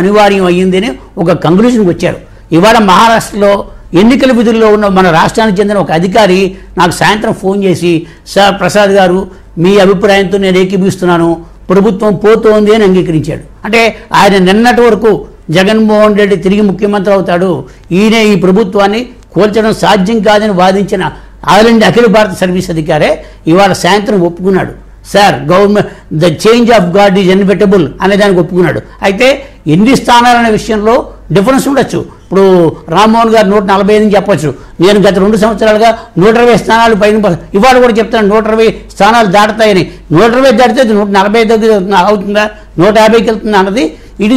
S8: అనివార్యం అయ్యిందని ఒక కంక్లూషన్కి వచ్చారు. ఇవాళ మహారాష్ట్రలో ఎన్నికల విధుల్లో ఉన్న మన రాష్ట్రానికి చెందిన ఒక అధికారి నాకు సాయంత్రం ఫోన్ చేసి, సార్ ప్రసాద్ గారు మీ అభిప్రాయంతో నేను ఏకీభవిస్తున్నాను, ప్రభుత్వం పోతోంది అని అంగీకరించాడు. అంటే ఆయన నిన్నటి వరకు జగన్మోహన్ రెడ్డి తిరిగి ముఖ్యమంత్రి అవుతాడు, ఈయనే ఈ ప్రభుత్వాన్ని కూల్చడం సాధ్యం కాదని వాదించిన ఆల్ ఇండియా అఖిల భారత సర్వీస్ అధికారే ఇవాళ సాయంత్రం ఒప్పుకున్నాడు. Sir government the change of God is inevitable అనే దానికి ఒప్పుకున్నాడు. అయితే ఎన్ని స్థానాలనే విషయంలో డిఫరెన్స్ ఉండొచ్చు. ఇప్పుడు రామ్మోహన్ గారు 145 చెప్పొచ్చు, నేను గత 2 సంవత్సరాలుగా 120 స్థానాలు పైన ఇవాళ కూడా చెప్తాను 120 స్థానాలు దాటుతాయని. 120 దాటితే 140 దగ్గర అవుతుందా, 150కి వెళ్తుందా అన్నది ఇది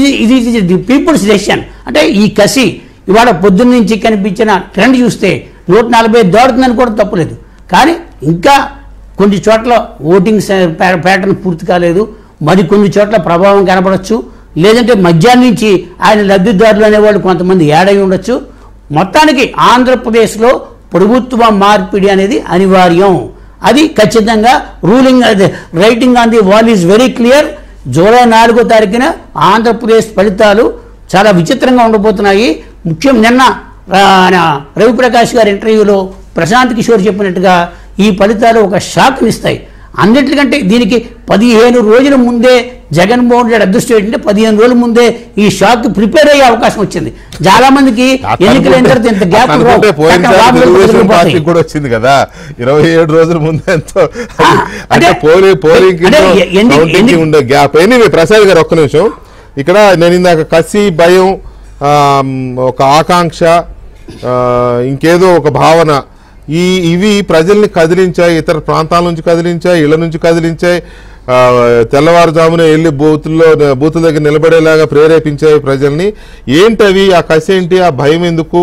S8: ది పీపుల్స్ డెసిషన్. అంటే ఈ కసి ఇవాళ పొద్దున్న నుంచి కనిపించిన ట్రెండ్ చూస్తే 140 దాటుతుందని కూడా తప్పులేదు. కానీ ఇంకా కొన్ని చోట్ల ఓటింగ్ ప్యాటర్న్ పూర్తి కాలేదు, మరి కొన్ని చోట్ల ప్రభావం కనపడవచ్చు, లేదంటే మధ్యాహ్నం నుంచి ఆయన లబ్ధిదారులు అనేవాళ్ళు కొంతమంది యాడ్ అయి ఉండొచ్చు. మొత్తానికి ఆంధ్రప్రదేశ్లో ప్రభుత్వ మార్పిడి అనేది అనివార్యం. అది ఖచ్చితంగా ruling writing on the wall is very clear. July 4వ తారీఖున ఆంధ్రప్రదేశ్ ఫలితాలు చాలా విచిత్రంగా ఉండబోతున్నాయి. ముఖ్యం నిన్న రవిప్రకాష్ గారి ఇంటర్వ్యూలో ప్రశాంత్ కిషోర్ చెప్పినట్టుగా ఈ ఫలితాలు ఒక షాక్నిస్తాయి. అన్నిటికంటే దీనికి 15 రోజుల ముందే జగన్మోహన్ రెడ్డి అదృష్టం ఏంటంటే 15 రోజుల ముందే ఈ షాక్ ప్రిపేర్ అయ్యే అవకాశం వచ్చింది. చాలా మందికి ఎన్నికలైన తర్వాత ఇంత గ్యాప్
S1: కూడా వచ్చింది కదా 27 రోజుల ముందే ఎంతో ఉండే గ్యాప్. ఎనీవే ప్రసాద్ గారు ఒక్క నిమిషం, ఇక్కడ నేను ఇందాక కసి, భయం, ఒక ఆకాంక్ష, ఇంకేదో ఒక భావన, ఇవి ప్రజల్ని కదిలించాయి, ఇతర ప్రాంతాల నుంచి కదిలించాయి, ఇళ్ల నుంచి కదిలించాయి, తెల్లవారుజామున వెళ్ళి బూతుల దగ్గర నిలబడేలాగా ప్రేరేపించాయి ప్రజల్ని. ఏంటవి? ఆ కసి ఏంటి? ఆ భయం ఎందుకు?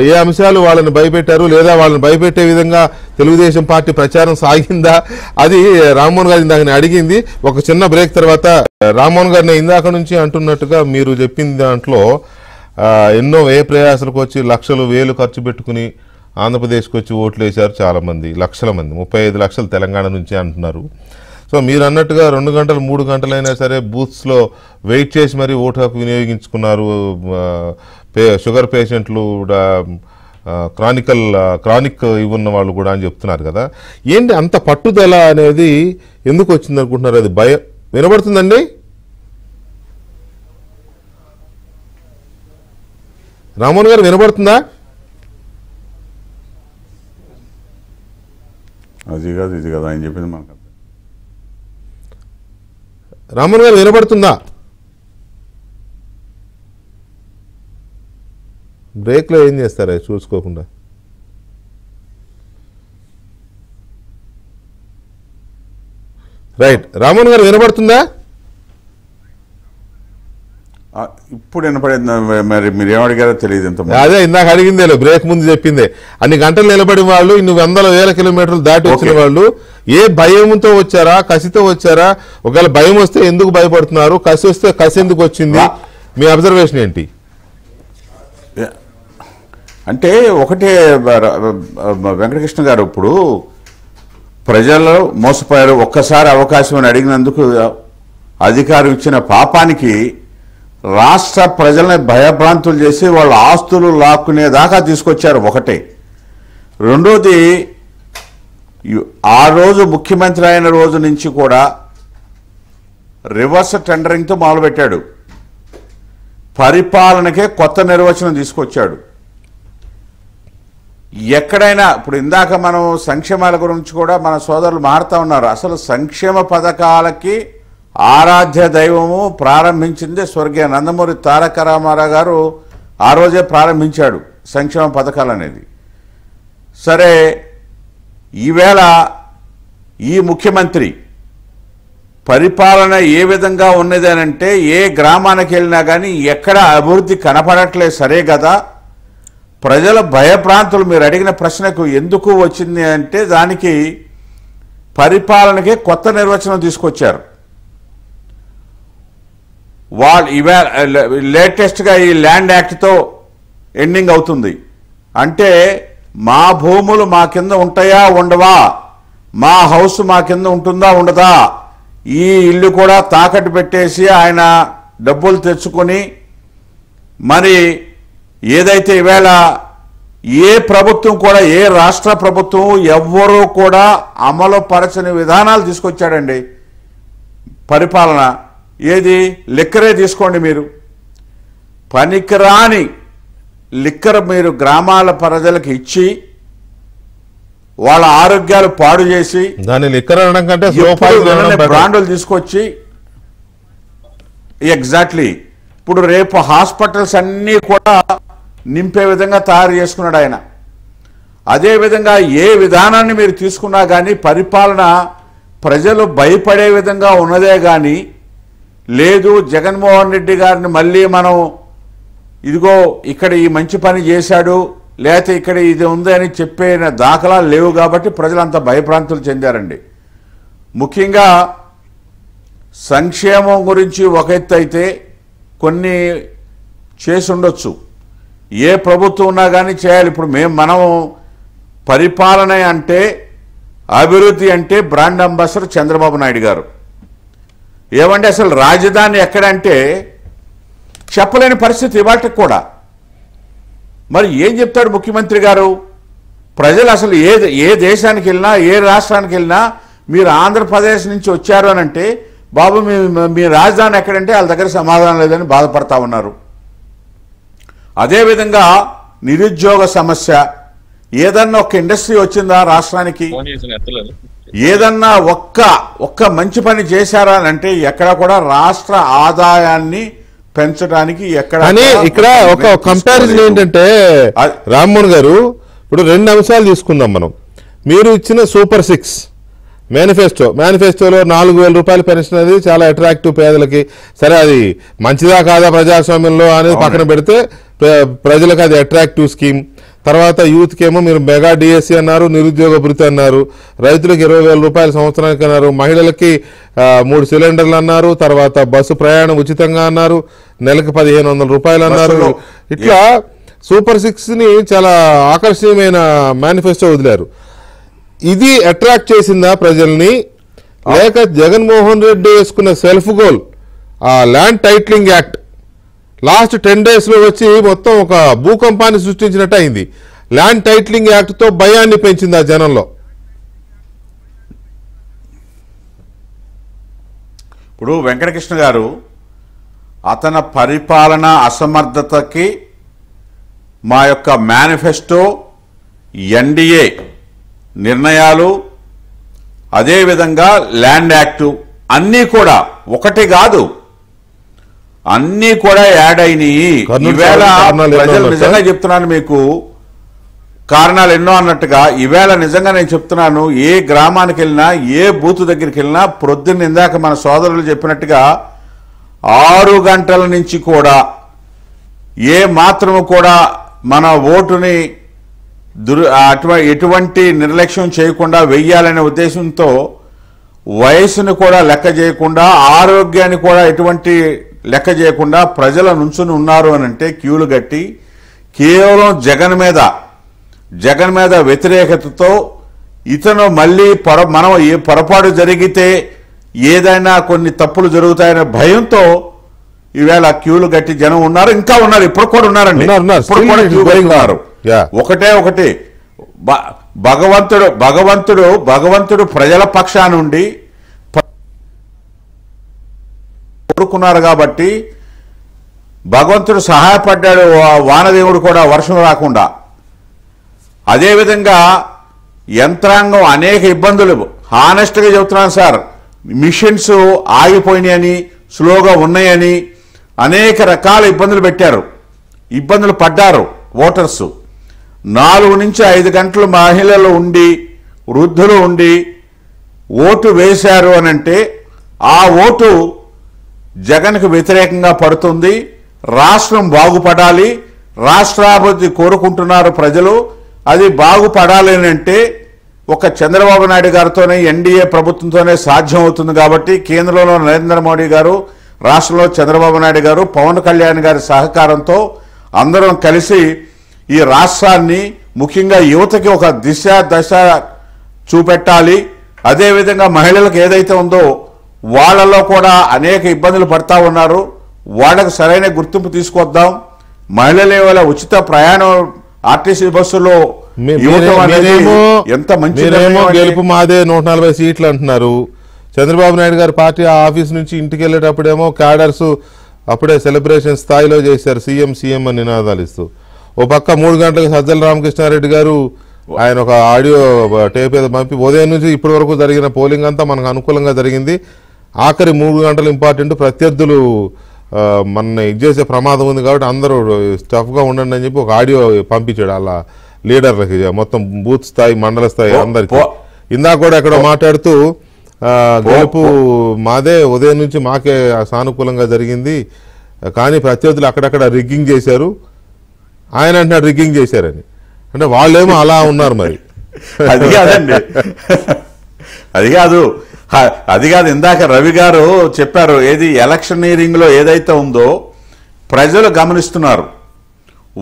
S1: ఏ అంశాలు వాళ్ళని భయపెట్టారు, లేదా వాళ్ళని భయపెట్టే విధంగా తెలుగుదేశం పార్టీ ప్రచారం సాగిందా? అది రామ్మోహన్ గారు ఇందాక అడిగింది. ఒక చిన్న బ్రేక్ తర్వాత రామ్మోహన్ గారిని ఇందాక నుంచి అంటున్నట్టుగా మీరు చెప్పిన దాంట్లో ఎన్నో వ్యయ ప్రయాసాలకు వచ్చి లక్షలు వేలు ఖర్చు పెట్టుకుని ఆంధ్రప్రదేశ్కి వచ్చి ఓట్లు వేశారు చాలామంది, లక్షల మంది, 35 లక్షలు తెలంగాణ నుంచి అంటున్నారు. సో మీరు అన్నట్టుగా 2 గంటలు 3 గంటలైనా సరే బూత్స్లో వెయిట్ చేసి మరీ ఓటు హక్కు వినియోగించుకున్నారు. షుగర్ పేషెంట్లు, క్రానిక్ ఇవ్వన్న వాళ్ళు కూడా అని చెప్తున్నారు కదా. ఏంటి అంత పట్టుదల అనేది ఎందుకు వచ్చింది అనుకుంటున్నారు? అది భయం వినబడుతుందండి? రామోహన్ గారు వినబడుతుందా?
S2: అది కాదు ఇది కదా ఆయన చెప్పింది మనకు.
S1: రామోహన్ గారు వినబడుతుందా? బ్రేక్లో ఏం చేస్తారా చూసుకోకుండా? రైట్, రామోహన్ గారు వినబడుతుందా?
S2: ఇప్పుడు వినపడేది. మరి మీరు ఏమడిగారో తెలియదు. ఎంత
S1: అదే ఇందాక అడిగిందే, బ్రేక్ ముందు చెప్పిందే. అన్ని గంటలు నిలబడిన వాళ్ళు, ఇన్ని వందల వేల కిలోమీటర్లు దాటి వచ్చిన వాళ్ళు ఏ భయంతో వచ్చారా, కసితో వచ్చారా? ఒకవేళ భయం వస్తే ఎందుకు భయపడుతున్నారు, కసి వస్తే కసి ఎందుకు వచ్చింది? మీ అబ్జర్వేషన్ ఏంటి?
S2: అంటే ఒకటే వెంకటకృష్ణ గారు, ఇప్పుడు ప్రజలు మోసపోయారు, ఒక్కసారి అవకాశం అని అడిగినందుకు అధికారం ఇచ్చిన పాపానికి రాష్ట్ర ప్రజల్ని భయభ్రాంతులు చేసి వాళ్ళ ఆస్తులు లాక్కునేదాకా తీసుకొచ్చారు. ఒకటే. రెండోది, ఆ రోజు ముఖ్యమంత్రి అయిన రోజు నుంచి కూడా రివర్స్ టెండరింగ్తో మొదలుపెట్టాడు. పరిపాలనకే కొత్త నిర్వచనం తీసుకొచ్చాడు. ఎక్కడైనా ఇప్పుడు ఇందాక మనం సంక్షేమాల గురించి కూడా మన సోదరులు మారుతా ఉన్నారు. అసలు సంక్షేమ పథకాలకి ఆరాధ్య దైవము ప్రారంభించింది స్వర్గీయ నందమూరి తారక రామారావు గారు. ఆ రోజే ప్రారంభించాడు సంక్షేమ పథకాలు అనేది. సరే, ఈవేళ ఈ ముఖ్యమంత్రి పరిపాలన ఏ విధంగా ఉన్నది అనంటే, ఏ గ్రామానికి వెళ్ళినా కానీ ఎక్కడ అభివృద్ధి కనపడట్లేదు. సరే కదా, ప్రజల భయప్రాంతులు మీరు అడిగిన ప్రశ్నకు ఎందుకు వచ్చింది అంటే, దానికి పరిపాలనకే కొత్త నిర్వచనం తీసుకొచ్చారు. వాళ్ళు లేటెస్ట్గా ఈ ల్యాండ్ యాక్ట్తో ఎండింగ్ అవుతుంది. అంటే మా భూములు మా కింద ఉంటాయా ఉండవా, మా హౌస్ మా కింద ఉంటుందా ఉండదా, ఈ ఇల్లు కూడా తాకట్టు పెట్టేసి ఆయన డబ్బులు తెచ్చుకొని మరి ఏదైతే ఈవేళ ఏ ప్రభుత్వం కూడా, ఏ రాష్ట్ర ప్రభుత్వం ఎవ్వరూ కూడా అమలు పరచని విధానాలు తీసుకొచ్చాడండి పరిపాలన. ఏది, లిక్కరే తీసుకోండి. మీరు పనికిరాని లిక్కర్ మీరు గ్రామాల ప్రజలకు ఇచ్చి వాళ్ళ ఆరోగ్యాలు పాడు చేసి
S1: దాని లిక్కర్ అనడం కంటే
S2: బ్రాండ్లు తీసుకొచ్చి ఎగ్జాక్ట్లీ ఇప్పుడు రేపు హాస్పిటల్స్ అన్నీ కూడా నింపే విధంగా తయారు చేసుకున్నాడు ఆయన. అదేవిధంగా ఏ విధానాన్ని మీరు తీసుకున్నా కానీ పరిపాలన ప్రజలు భయపడే విధంగా ఉన్నదే కానీ లేదు. జగన్మోహన్ రెడ్డి గారిని మళ్ళీ మనం ఇదిగో ఇక్కడ ఈ మంచి పని చేశాడు, లేకపోతే ఇక్కడ ఇది ఉంది అని చెప్పే దాఖలాలు లేవు. కాబట్టి ప్రజలంతా భయభ్రాంతులు చెందారండి. ముఖ్యంగా సంక్షేమం గురించి ఒక ఎత్తు అయితే కొన్ని చేసి ఉండొచ్చు, ఏ ప్రభుత్వం ఉన్నా కానీ చేయాలి. ఇప్పుడు మనం పరిపాలన అంటే, అభివృద్ధి అంటే బ్రాండ్ అంబాసిడర్ చంద్రబాబు నాయుడు గారు. ఏమంటే అసలు రాజధాని ఎక్కడంటే చెప్పలేని పరిస్థితి ఇవాళకి కూడా. మరి ఏం చెప్తాడు ముఖ్యమంత్రి గారు? ప్రజలు అసలు ఏ దేశానికి వెళ్ళినా, ఏ రాష్ట్రానికి వెళ్ళినా మీరు ఆంధ్రప్రదేశ్ నుంచి వచ్చారు అని అంటే, బాబు మీ రాజధాని ఎక్కడంటే వాళ్ళ దగ్గర సమాధానం లేదని బాధపడతా ఉన్నారు. అదేవిధంగా నిరుద్యోగ సమస్య, ఏదన్నా ఒక ఇండస్ట్రీ వచ్చిందా రాష్ట్రానికి? ఏదన్నా ఒక్క మంచి పని చేశారా అంటే ఎక్కడ కూడా రాష్ట్ర ఆదాయాన్ని పెంచడానికి ఎక్కడ.
S1: ఇక్కడ ఒక కంపారిజన్ ఏంటంటే రామ్మోహన్ గారు, ఇప్పుడు 2 అంశాలు తీసుకుందాం మనం. మీరు ఇచ్చిన సూపర్ 6 మేనిఫెస్టోలో 4,000 రూపాయల పెన్షన్ అనేది చాలా అట్రాక్టివ్ పేదలకి. సరే, అది మంచిదా కాదా ప్రజాస్వామ్యంలో అనేది పక్కన పెడితే ప్రజలకు అది అట్రాక్టివ్ స్కీమ్. తర్వాత యూత్కి ఏమో మీరు మెగా డిఎస్సీ అన్నారు, నిరుద్యోగ భృతి అన్నారు, రైతులకు 20,000 రూపాయల సంవత్సరానికి అన్నారు, మహిళలకి 3 సిలిండర్లు అన్నారు, తర్వాత బస్సు ప్రయాణం ఉచితంగా అన్నారు, నెలకు 1,500 రూపాయలు అన్నారు. ఇట్లా సూపర్ 6ని చాలా ఆకర్షణీయమైన మేనిఫెస్టో వదిలారు. ఇది అట్రాక్ట్ చేసిందా ప్రజల్ని, లేక జగన్మోహన్ రెడ్డి వేసుకున్న సెల్ఫ్ గోల్ ఆ ల్యాండ్ టైటిలింగ్ యాక్ట్ లాస్ట్ 10 daysలో వచ్చి మొత్తం ఒక భూకంపాన్ని సృష్టించినట్టు అయింది. ల్యాండ్ టైటిలింగ్ యాక్ట్తో భయాన్ని పెంచింది ఆ జనంలో.
S2: ఇప్పుడు వెంకటకృష్ణ గారు అతని పరిపాలన అసమర్థతకి మా యొక్క మేనిఫెస్టో, ఎన్డీఏ నిర్ణయాలు, అదేవిధంగా ల్యాండ్ యాక్టు అన్నీ కూడా ఒకటి కాదు, అన్నీ కూడా యాడ్ అయినాయి. ఈవేళ ప్రజలు నిజంగా చెప్తున్నాను మీకు, కారణాలు ఎన్నో అన్నట్టుగా ఈవేళ నిజంగా నేను చెప్తున్నాను, ఏ గ్రామానికి వెళ్ళినా, ఏ బూత్ దగ్గరికి వెళ్ళినా, ప్రొద్దున్న ఇందాక మన సోదరులు చెప్పినట్టుగా 6 గంటల నుంచి కూడా ఏ మాత్రము కూడా మన ఓటుని ఎటువంటి నిర్లక్ష్యం చేయకుండా వెయ్యాలనే ఉద్దేశంతో వయసును కూడా లెక్క చేయకుండా, ఆరోగ్యాన్ని కూడా ఎటువంటి లెక్క చేయకుండా ప్రజల నుంచుని ఉన్నారు అని అంటే క్యూలు కట్టి కేవలం జగన్ మీద వ్యతిరేకతతో ఇతను మళ్ళీ మనం ఏ పొరపాటు జరిగితే ఏదైనా కొన్ని తప్పులు జరుగుతాయనే భయంతో ఈవేళ క్యూలు కట్టి జనం ఉన్నారు, ఇంకా ఉన్నారు, ఇప్పుడు కూడా ఉన్నారండి, ఇప్పుడు కూడా క్యూ కట్టి ఉన్నారు. ఒకటి భగవంతుడు ప్రజల పక్షానుండి కోరుకున్నారు కాబట్టి భగవంతుడు సహాయపడ్డాడు, వానదేవుడు కూడా వర్షం రాకుండా. అదేవిధంగా యంత్రాంగం అనేక ఇబ్బందులు, హానెస్ట్గా చెబుతున్నాను సార్, మిషన్స్ ఆగిపోయినాయని, స్లోగా ఉన్నాయని అనేక రకాల ఇబ్బందులు పడ్డారు ఓటర్సు. 4 నుంచి 5 గంటలు మహిళలు ఉండి, వృద్ధులు ఉండి ఓటు వేశారు అనంటే ఆ ఓటు జగన్కు వ్యతిరేకంగా పడుతుంది. రాష్ట్రం బాగుపడాలి, రాష్ట్రాభివృద్ధి కోరుకుంటున్నారు ప్రజలు, అది బాగుపడాలి అంటే ఒక చంద్రబాబు నాయుడు గారితోనే, ఎన్డీఏ ప్రభుత్వంతోనే సాధ్యం అవుతుంది. కాబట్టి కేంద్రంలో నరేంద్ర మోడీ గారు, రాష్ట్రంలో చంద్రబాబు నాయుడు గారు, పవన్ కళ్యాణ్ గారి సహకారంతో అందరం కలిసి ఈ రాష్ట్రాన్ని, ముఖ్యంగా యువతకి ఒక దశ చూపెట్టాలి. అదేవిధంగా మహిళలకు ఏదైతే ఉందో వాళ్ళలో కూడా అనేక ఇబ్బందులు పడతా ఉన్నారు, వాళ్ళకు సరైన గుర్తింపు తీసుకొద్దాం. మహిళల వల్ల ఉచిత ప్రయాణం ఆర్టీసీ బస్సులో ఎంత మంచి
S1: గెలుపు మాదే 140 సీట్లు అంటున్నారు. చంద్రబాబు నాయుడు గారి పార్టీ ఆఫీస్ నుంచి ఇంటికి వెళ్ళేటప్పుడేమో క్యాడర్స్ అప్పుడే సెలబ్రేషన్ స్థాయిలో చేశారు, సీఎం అని నినాదాలు ఇస్తూ. ఓ పక్క 3 గంటలకు సజ్జల రామకృష్ణారెడ్డి గారు ఆయన ఒక ఆడియో టేప్ ఏదో పంపి ఉదయం నుంచి ఇప్పటి వరకు జరిగిన పోలింగ్ అంతా మనకు అనుకూలంగా జరిగింది, ఆఖరి 3 గంటలు ఇంపార్టెంట్, ప్రత్యర్థులు మన చేసే ప్రమాదం ఉంది కాబట్టి అందరూ స్టఫ్గా ఉండండి అని చెప్పి ఒక ఆడియో పంపించాడు అలా లీడర్లకి, మొత్తం బూత్ స్థాయి, మండల స్థాయి అందరికి. ఇందాక కూడా ఎక్కడో మాట్లాడుతూ గెలుపు మాదే, ఉదయం నుంచి మాకే సానుకూలంగా జరిగింది, కానీ ప్రత్యర్థులు అక్కడక్కడ రిగ్గింగ్ చేశారు. ఆయన అంటున్నాడు రిగ్గింగ్ చేశారని, అంటే వాళ్ళేమో అలా ఉన్నారు. మరి
S2: అది కాదండి, అది కాదు ఇందాక రవి గారు చెప్పారు, ఏది ఎలక్షనీరింగ్ లో ఏదైతే ఉందో ప్రజలు గమనిస్తున్నారు.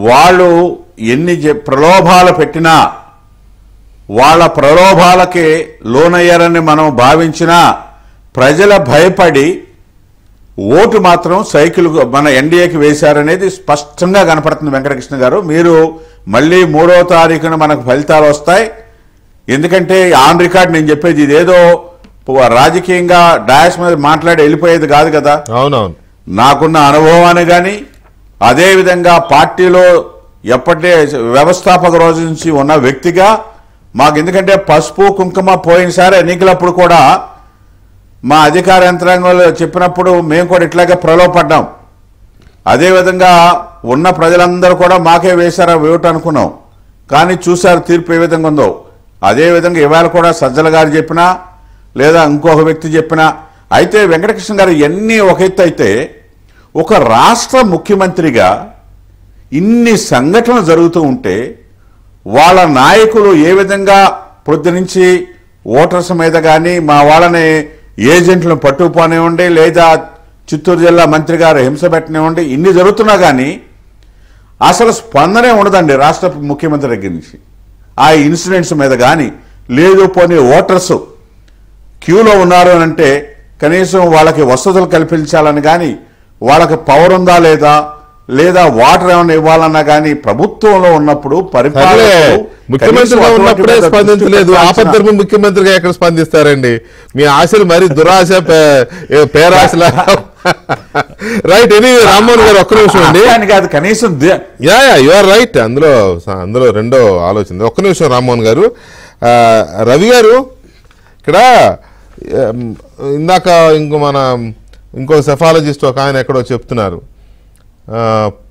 S2: వాళ్ళు ఎన్ని ప్రలోభాలు పెట్టినా, వాళ్ళ ప్రలోభాలకి లోనయ్యారని మనం భావించినా ప్రజల భయపడి ఓటు మాత్రం సైకిల్ మన ఎన్డీఏకి వేశారనేది స్పష్టంగా కనపడుతుంది. వెంకటకృష్ణ గారు, మీరు మళ్ళీ 3వ తారీఖున మనకు ఫలితాలు వస్తాయి. ఎందుకంటే ఆన్ రికార్డ్ నేను చెప్పేది ఇదేదో రాజకీయంగా డాష్ మీద మాట్లాడి వెళ్ళిపోయేది కాదు కదా.
S1: అవునవును,
S2: నాకున్న అనుభవాన్ని కానీ, అదేవిధంగా పార్టీలో ఎప్పటి వ్యవస్థాపక రోజు నుంచి ఉన్న వ్యక్తిగా మాకు, ఎందుకంటే పసుపు కుంకుమ పోయినసారి ఎన్నికలప్పుడు కూడా మా అధికార యంత్రాంగంలో చెప్పినప్పుడు మేము కూడా ఇట్లాగే ప్రలోభపడ్డాం. అదేవిధంగా ఉన్న ప్రజలందరూ కూడా మాకే వేశారా ఓటు అనుకున్నాం, కానీ చూశారు తీర్పు ఏ విధంగా ఉందో. అదేవిధంగా ఇవాళ కూడా సజ్జల గారు చెప్పినా లేదా ఇంకొక వ్యక్తి చెప్పినా, అయితే వెంకటకృష్ణ గారు ఎన్ని ఒక ఎత్తు అయితే, ఒక రాష్ట్ర ముఖ్యమంత్రిగా ఇన్ని సంఘటనలు జరుగుతూ ఉంటే వాళ్ళ నాయకులు ఏ విధంగా పొద్దునుంచి ఓటర్స్ మీద కానీ మా వాళ్ళని ఏజెంట్లను పట్టుకుపోనివ్వండి, లేదా చిత్తూరు జిల్లా మంత్రి గారు హింస పెట్టనివ్వండి, ఇన్ని జరుగుతున్నా కానీ అసలు స్పందనే ఉండదండి రాష్ట్ర ముఖ్యమంత్రి దగ్గర నుంచి. ఆ ఇన్సిడెంట్స్ మీద కానీ, లేదు పోనీ ఓటర్స్ క్యూలో ఉన్నారు అని అంటే కనీసం వాళ్ళకి వసతులు కల్పించాలని కానీ, వాళ్ళకి పవర్ ఉందా లేదా వాటర్ ఏమైనా ఇవ్వాలన్నా కానీ ప్రభుత్వంలో ఉన్నప్పుడు
S1: ముఖ్యమంత్రిగా ఉన్నప్పుడే స్పందించలేదు, ఆపద్ధర్మ ముఖ్యమంత్రిగా ఎక్కడ స్పందిస్తారండి? మీ ఆశలు మరి దురాశ పేరాశల. రైట్. ఎనీ రామ్మోహన్ గారు ఒక్క నిమిషం అండి.
S2: కాదు కనీసం
S1: యు ఆర్ రైట్. అందులో రెండో ఆలోచన. ఒక్క నిమిషం రామ్మోహన్ గారు. రవి గారు, ఇక్కడ ఇందాక ఇంకో సెఫాలజిస్ట్ ఒక ఆయన ఎక్కడో చెప్తున్నారు,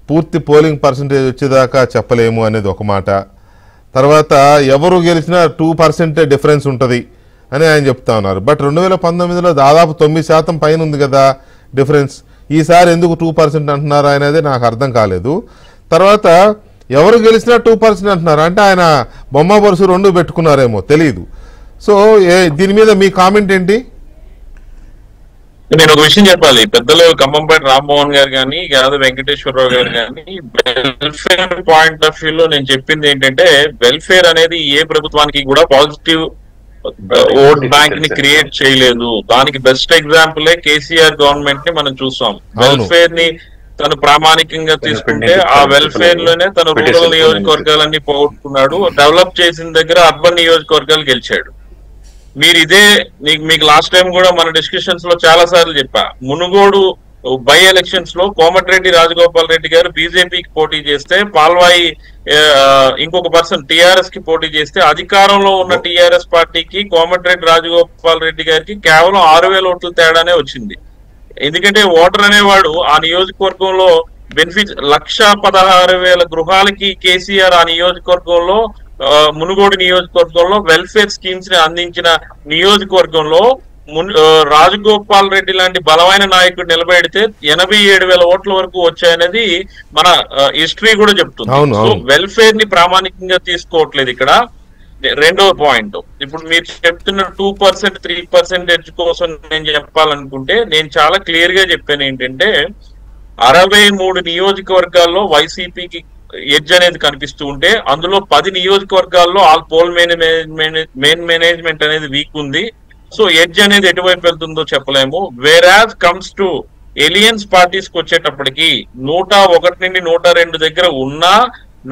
S1: పూర్తి పోలింగ్ పర్సంటేజ్ వచ్చేదాకా చెప్పలేము అనేది ఒక మాట. తర్వాత ఎవరు గెలిచినా 2% డిఫరెన్స్ ఉంటుంది అని ఆయన చెప్తా ఉన్నారు. బట్ 2019లో దాదాపు 9% పైన ఉంది కదా డిఫరెన్స్. ఈసారి ఎందుకు 2% అంటున్నారు అనేది నాకు అర్థం కాలేదు. తర్వాత ఎవరు గెలిచినా 2% అంటున్నారు అంటే ఆయన బొమ్మ బరుసు రెండు పెట్టుకున్నారేమో తెలియదు. సో దీని మీద మీ కామెంట్ ఏంటి?
S4: నేను ఒక విషయం చెప్పాలి. పెద్దలు ఖమ్మంపేట రామ్మోహన్ గారు కానీ యాదవ వెంకటేశ్వరరావు గారు కానీ వెల్ఫేర్ పాయింట్ ఆఫ్ వ్యూలో నేను చెప్పింది ఏంటంటే, వెల్ఫేర్ అనేది ఏ ప్రభుత్వానికి కూడా పాజిటివ్ ఓట్ బ్యాంక్ ని క్రియేట్ చేయలేదు. దానికి బెస్ట్ ఎగ్జాంపులే కేసీఆర్ గవర్నమెంట్ ని మనం చూసాం. వెల్ఫేర్ ని తను ప్రామాణికంగా తీసుకుంటే ఆ వెల్ఫేర్ లోనే తను రూరల్ నియోజకవర్గాలన్నీ పోగొట్టుకున్నాడు. డెవలప్ చేసిన దగ్గర అర్బన్ నియోజకవర్గాలు గెలిచాడు. మీరు ఇదే మీకు లాస్ట్ టైం కూడా మన డిస్కషన్స్ లో చాలా సార్లు చెప్పా, మునుగోడు బై ఎలక్షన్స్ లో కోమటిరెడ్డి రాజగోపాల్ రెడ్డి గారు బీజేపీకి పోటీ చేస్తే, పాల్వాయి ఇంకొక పర్సన్ టీఆర్ఎస్ కి పోటీ చేస్తే, అధికారంలో ఉన్న టీఆర్ఎస్ పార్టీకి కోమటిరెడ్డి రాజగోపాల్ రెడ్డి గారికి కేవలం 6,000 ఓట్ల తేడానే వచ్చింది. ఎందుకంటే ఓటర్ అనేవాడు ఆ నియోజకవర్గంలో బెనిఫిట్ 1,16,000 గృహాలకి కేసీఆర్ ఆ నియోజకవర్గంలో మునుగోడు నియోజకవర్గంలో వెల్ఫేర్ స్కీమ్స్ ని అందించిన నియోజకవర్గంలో రాజగోపాల్ రెడ్డి లాంటి బలమైన నాయకుడు నిలబెడితే 87,000 ఓట్ల వరకు వచ్చాయనేది మన హిస్టరీ కూడా చెప్తుంది. సో వెల్ఫేర్ ని ప్రామాణికంగా తీసుకోవట్లేదు ఇక్కడ. రెండో పాయింట్, ఇప్పుడు మీరు చెప్తున్న 2% 3% కోసం నేను చెప్పాలనుకుంటే నేను చాలా క్లియర్ గా చెప్పాను ఏంటంటే, 63 నియోజకవర్గాల్లో వైసీపీకి ఎడ్జ్ అనేది కనిపిస్తూ ఉంటే అందులో 10 నియోజకవర్గాల్లో ఆల్ పోల్ మెయిన్ మేనేజ్మెంట్ అనేది వీక్ ఉంది. సో ఎడ్జ్ అనేది ఎటువైపు వెళ్తుందో చెప్పలేము. వేరాజ్ కమ్స్ టు ఎలియన్స్ పార్టీస్ కి వచ్చేటప్పటికి 101 నుండి 102 దగ్గర ఉన్నా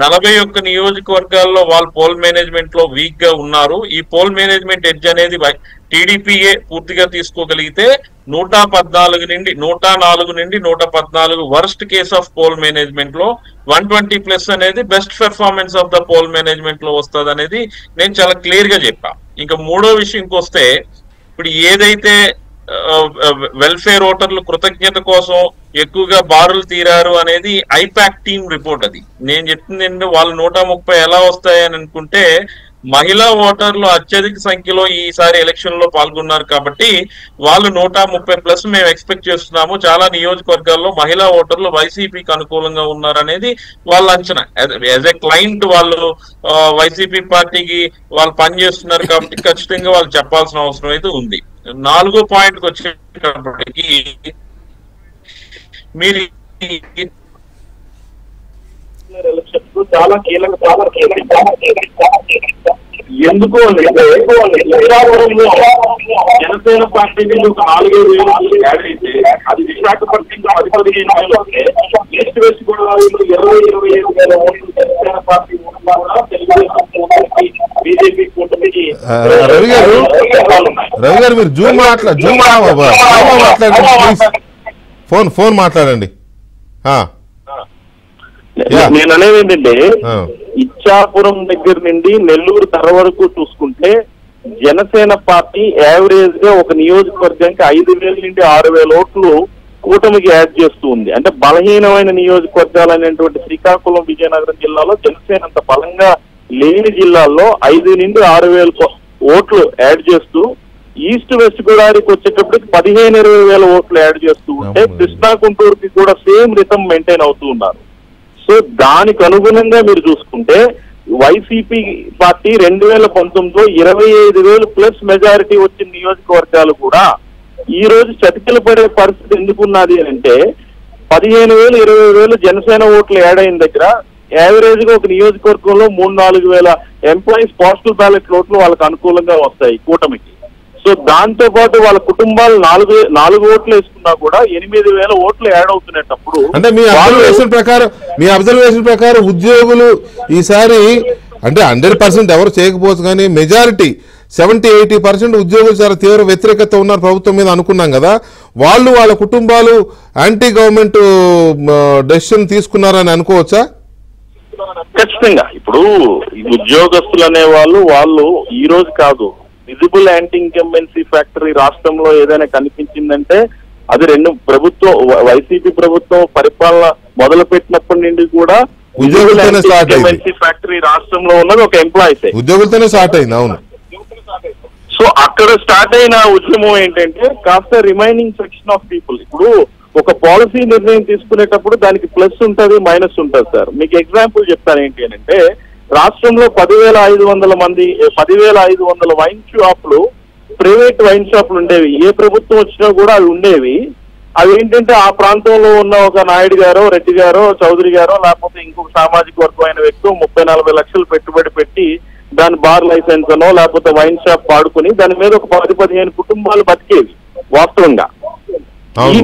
S4: 41 నియోజకవర్గాల్లో వాళ్ళు పోల్ మేనేజ్మెంట్ లో వీక్ గా ఉన్నారు. ఈ పోల్ మేనేజ్మెంట్ ఎడ్జ్ అనేది టీడీపీఏ పూర్తిగా తీసుకోగలిగితే 104 నుండి 114 worst case of poll management లో 120+ అనేది best performance of the poll management లో వస్తుంది అనేది నేను చాలా క్లియర్ గా చెప్పా. ఇంకా మూడో విషయంకి వస్తే, ఇప్పుడు ఏదైతే వెల్ఫేర్ ఓటర్లు కృతజ్ఞత కోసం ఎక్కువగా బారులు తీరారు అనేది ఐపాక్ టీమ్ రిపోర్ట్. అది నేను చెప్తుంది ఏంటంటే, వాళ్ళు 130 ఎలా వస్తాయని అనుకుంటే, మహిళా ఓటర్లు అత్యధిక సంఖ్యలో ఈసారి ఎలక్షన్ లో పాల్గొన్నారు కాబట్టి వాళ్ళు 130+ మేము ఎక్స్పెక్ట్ చేస్తున్నాము. చాలా నియోజకవర్గాల్లో మహిళా ఓటర్లు వైసీపీకి అనుకూలంగా ఉన్నారనేది వాళ్ళ అంచనా. యాజ్ ఎ క్లయింట్ వాళ్ళు వైసీపీ పార్టీకి వాళ్ళు పనిచేస్తున్నారు కాబట్టి ఖచ్చితంగా వాళ్ళు చెప్పాల్సిన అవసరం అయితే ఉంది. 4వ పాయింట్కి వచ్చేటప్పటికి, మీరు
S5: చాలా కీలక ఎందుకు జనసేన పార్టీ నుంచి ఒక 4,000 యాడ్ అయితే అది విశాఖపట్నంలో 10-15 ఈస్ట్ వెస్ట్ గోదావరిలో 20-25,000 ఓట్లు జనసేన పార్టీ బీజేపీ కూటమికి.
S1: రవి గారు మీరు జూమ్ ఫోన్ మాట్లాడండి.
S5: నేను అనేది ఏంటంటే, ఇచ్చాపురం దగ్గర నుండి నెల్లూరు తర వరకు చూసుకుంటే జనసేన పార్టీ యావరేజ్ గా ఒక నియోజకవర్గానికి 5,000 నుండి 6,000 ఓట్లు కూటమికి యాడ్ చేస్తూ ఉంది. అంటే బలహీనమైన నియోజకవర్గాలు అనేటువంటి శ్రీకాకుళం, విజయనగరం జిల్లాలో జనసేన అంత బలంగా లేని జిల్లాల్లో 5 నుండి 6,000 ఓట్లు యాడ్ చేస్తూ, ఈస్ట్ వెస్ట్ గోదావరికి వచ్చేటప్పటికి 15-20,000 ఓట్లు యాడ్ చేస్తూ ఉంటే కృష్ణా గుంటూరుకి కూడా సేమ్ రిథమ్ మెయింటైన్ అవుతూ ఉన్నారు. సో దానికి అనుగుణంగా మీరు చూసుకుంటే వైసీపీ పార్టీ 2019లో 25,000+ మెజారిటీ వచ్చిన నియోజకవర్గాలు కూడా ఈ రోజు చతికిల పడే పరిస్థితి ఎందుకున్నది అంటే, 15,000 20,000 జనసేన ఓట్లు యాడ్ అయిన దగ్గర యావరేజ్ గా ఒక నియోజకవర్గంలో 3-4 వేల ఎంప్లాయీస్ పోస్టల్ బ్యాలెట్ ఓట్లు వాళ్ళకి అనుకూలంగా వస్తాయి కూటమికి. సో దాంతో పాటు వాళ్ళ కుటుంబాలు 4 ఓట్లు వేసుకున్నా కూడా 8,000 ఓట్లు యాడ్ అవుతున్నప్పుడు
S1: అంటే మీ అబ్జర్వేషన్ ప్రకారం ఉద్యోగులు ఈసారి అంటే 100% ఎవరు చేయకపోవచ్చు కానీ మెజారిటీ 70-80% ఉద్యోగులు చాలా తీవ్ర వ్యతిరేకత ఉన్నారు ప్రభుత్వం మీద అనుకున్నాం కదా, వాళ్ళ కుటుంబాలు యాంటీ గవర్నమెంట్ డెసిషన్ తీసుకున్నారని అనుకోవచ్చా?
S5: ఖచ్చితంగా. ఇప్పుడు ఉద్యోగస్తులు అనే వాళ్ళు ఈ రోజు కాదు, విజిబుల్ యాంటీ ఇన్కంబెన్సీ ఫ్యాక్టరీ రాష్ట్రంలో ఏదైనా కనిపించిందంటే అది వైసీపీ ప్రభుత్వం పరిపాలన మొదలు పెట్టినప్పటి నుండి కూడా విజిబుల్ యాంటీ ఇన్కంబెన్సీ ఫ్యాక్టరీ రాష్ట్రంలో ఉన్నది ఒక ఎంప్లాయీస్
S1: ఉద్యోగులతోనే స్టార్ట్ అయింది. అవును.
S5: సో అక్కడ స్టార్ట్ అయిన ఉద్యమం ఏంటంటే కాస్త రిమైనింగ్ సెక్షన్ ఆఫ్ పీపుల్. ఇప్పుడు ఒక పాలసీ నిర్ణయం తీసుకునేటప్పుడు దానికి ప్లస్ ఉంటుంది, మైనస్ ఉంటుంది సార్. మీకు ఎగ్జాంపుల్ చెప్తాను ఏంటి అని అంటే, రాష్ట్రంలో 10,500 వైన్ షాపులు, ప్రైవేట్ వైన్ షాపులు ఉండేవి. ఏ ప్రభుత్వం వచ్చినా కూడా అవి ఉండేవి. అవి ఏంటంటే ఆ ప్రాంతంలో ఉన్న ఒక నాయుడు గారో, రెడ్డి గారో, చౌదరి గారో, లేకపోతే ఇంకొక సామాజిక వర్గమైన వ్యక్తి 30-40 లక్షలు పెట్టుబడి పెట్టి దాని బార్ లైసెన్స్ అనో లేకపోతే వైన్ షాప్ పాడుకుని దాని మీద ఒక 10-15 కుటుంబాలు బతికేవి వాస్తవంగా. ఈ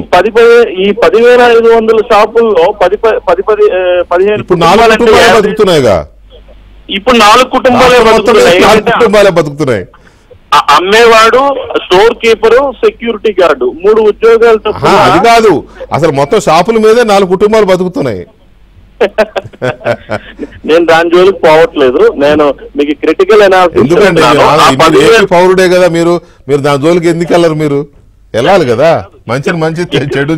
S5: 10,500 షాపుల్లో 10-15 ఇప్పుడు 4 కుటుంబాలే బతుకుతున్నాయి. అమ్మేవాడు, స్టోర్ కీపరు, సెక్యూరిటీ గార్డు, 3 ఉద్యోగాలతో.
S1: అది కాదు, అసలు మొత్తం షాపుల మీదే 4 కుటుంబాలు బతుకుతున్నాయి.
S5: నేను దాని జోలికి పోవట్లేదు, నేను మీకు క్రిటికల్
S1: అనాలిసిస్. పౌరుడే కదా మీరు దాని జోలికి ఎందుకు వెళ్ళరు? మీరు వెళ్ళాలి కదా, మంచి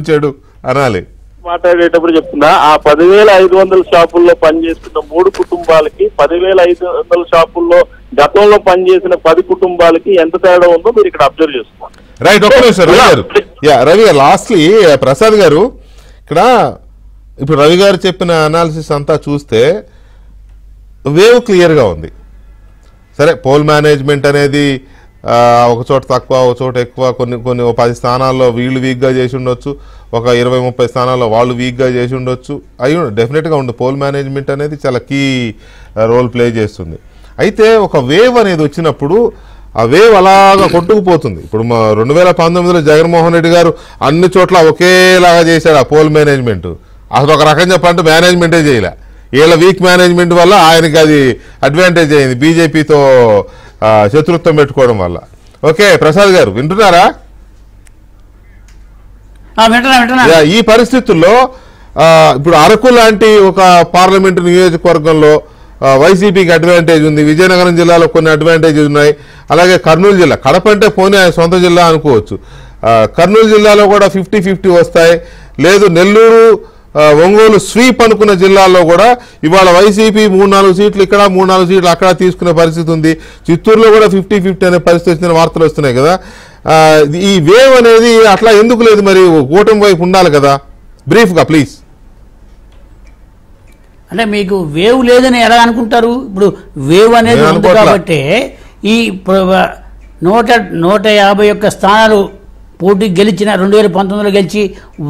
S1: చెడు అనాలి.
S5: మాట్లాడేటప్పుడు చెప్తున్నా, ఆ 10,500 షాపుల్లో పనిచేస్తున్న 3 కుటుంబాలకి 10,500 షాపుల్లో గతంలో పనిచేసిన 10 కుటుంబాలకి ఎంత తేడా ఉందో మీరు ఇక్కడ అబ్జర్వ్ చేసుకోండి.
S1: రైట్. ఒక్క నిమిషం రవి గారు. రవి గారు, లాస్ట్లీ ప్రసాద్ గారు, ఇక్కడ ఇప్పుడు రవి గారు చెప్పిన అనాలిసిస్ అంతా చూస్తే వేవ్ క్లియర్గా ఉంది. సరే, పోల్ మేనేజ్మెంట్ అనేది ఒక చోట తక్కువ, ఒక చోట ఎక్కువ, కొన్ని 10 స్థానాల్లో వీళ్ళు వీక్గా చేసి ఉండొచ్చు, ఒక 20-30 స్థానాల్లో వాళ్ళు వీక్గా చేసి ఉండొచ్చు. అయ్యి డెఫినెట్గా ఉంది. పోల్ మేనేజ్మెంట్ అనేది చాలా కీ రోల్ ప్లే చేస్తుంది. అయితే ఒక వేవ్ అనేది వచ్చినప్పుడు ఆ వేవ్ అలాగా కొట్టుకుపోతుంది. ఇప్పుడు 2019లో జగన్మోహన్ రెడ్డి గారు అన్ని చోట్ల ఒకేలాగా చేశాడు ఆ పోల్ మేనేజ్మెంట్. అసలు ఒక రకం చెప్పాలంటే మేనేజ్మెంటే చేయలే. వీళ్ళ వీక్ మేనేజ్మెంట్ వల్ల ఆయనకి అది అడ్వాంటేజ్ అయింది, బీజేపీతో శత్రుత్వం పెట్టుకోవడం వల్ల. ఓకే, ప్రసాద్ గారు వింటున్నారా? ఈ పరిస్థితుల్లో ఇప్పుడు అరకు లాంటి ఒక పార్లమెంటు నియోజకవర్గంలో వైసీపీకి అడ్వాంటేజ్ ఉంది, విజయనగరం జిల్లాలో కొన్ని అడ్వాంటేజెస్ ఉన్నాయి, అలాగే కర్నూలు జిల్లా, కడప అంటే పోనీ ఆయన సొంత జిల్లా అనుకోవచ్చు, కర్నూలు జిల్లాలో కూడా 50-50 వస్తాయి. లేదు, నెల్లూరు, ఒంగోలు స్వీప్ అనుకున్న జిల్లాల్లో కూడా ఇవాళ వైసీపీ 3-4 సీట్లు ఇక్కడ, 3-4 సీట్లు అక్కడ తీసుకునే పరిస్థితి ఉంది. చిత్తూరులో కూడా 50-50 అనే పరిస్థితి వచ్చిన వార్తలు వస్తున్నాయి కదా. ఈ వేవ్ అనేది అట్లా ఎందుకు లేదు? మరి కూటమి వైపు ఉండాలి కదా. బ్రీఫ్గా ప్లీజ్.
S8: అంటే మీకు వేవ్ లేదని ఎలా అనుకుంటారు? ఇప్పుడు వేవ్ అనేది ఉంది కాబట్టి ఈ 151 స్థానాలు పోటీ గెలిచిన 2019లో గెలిచి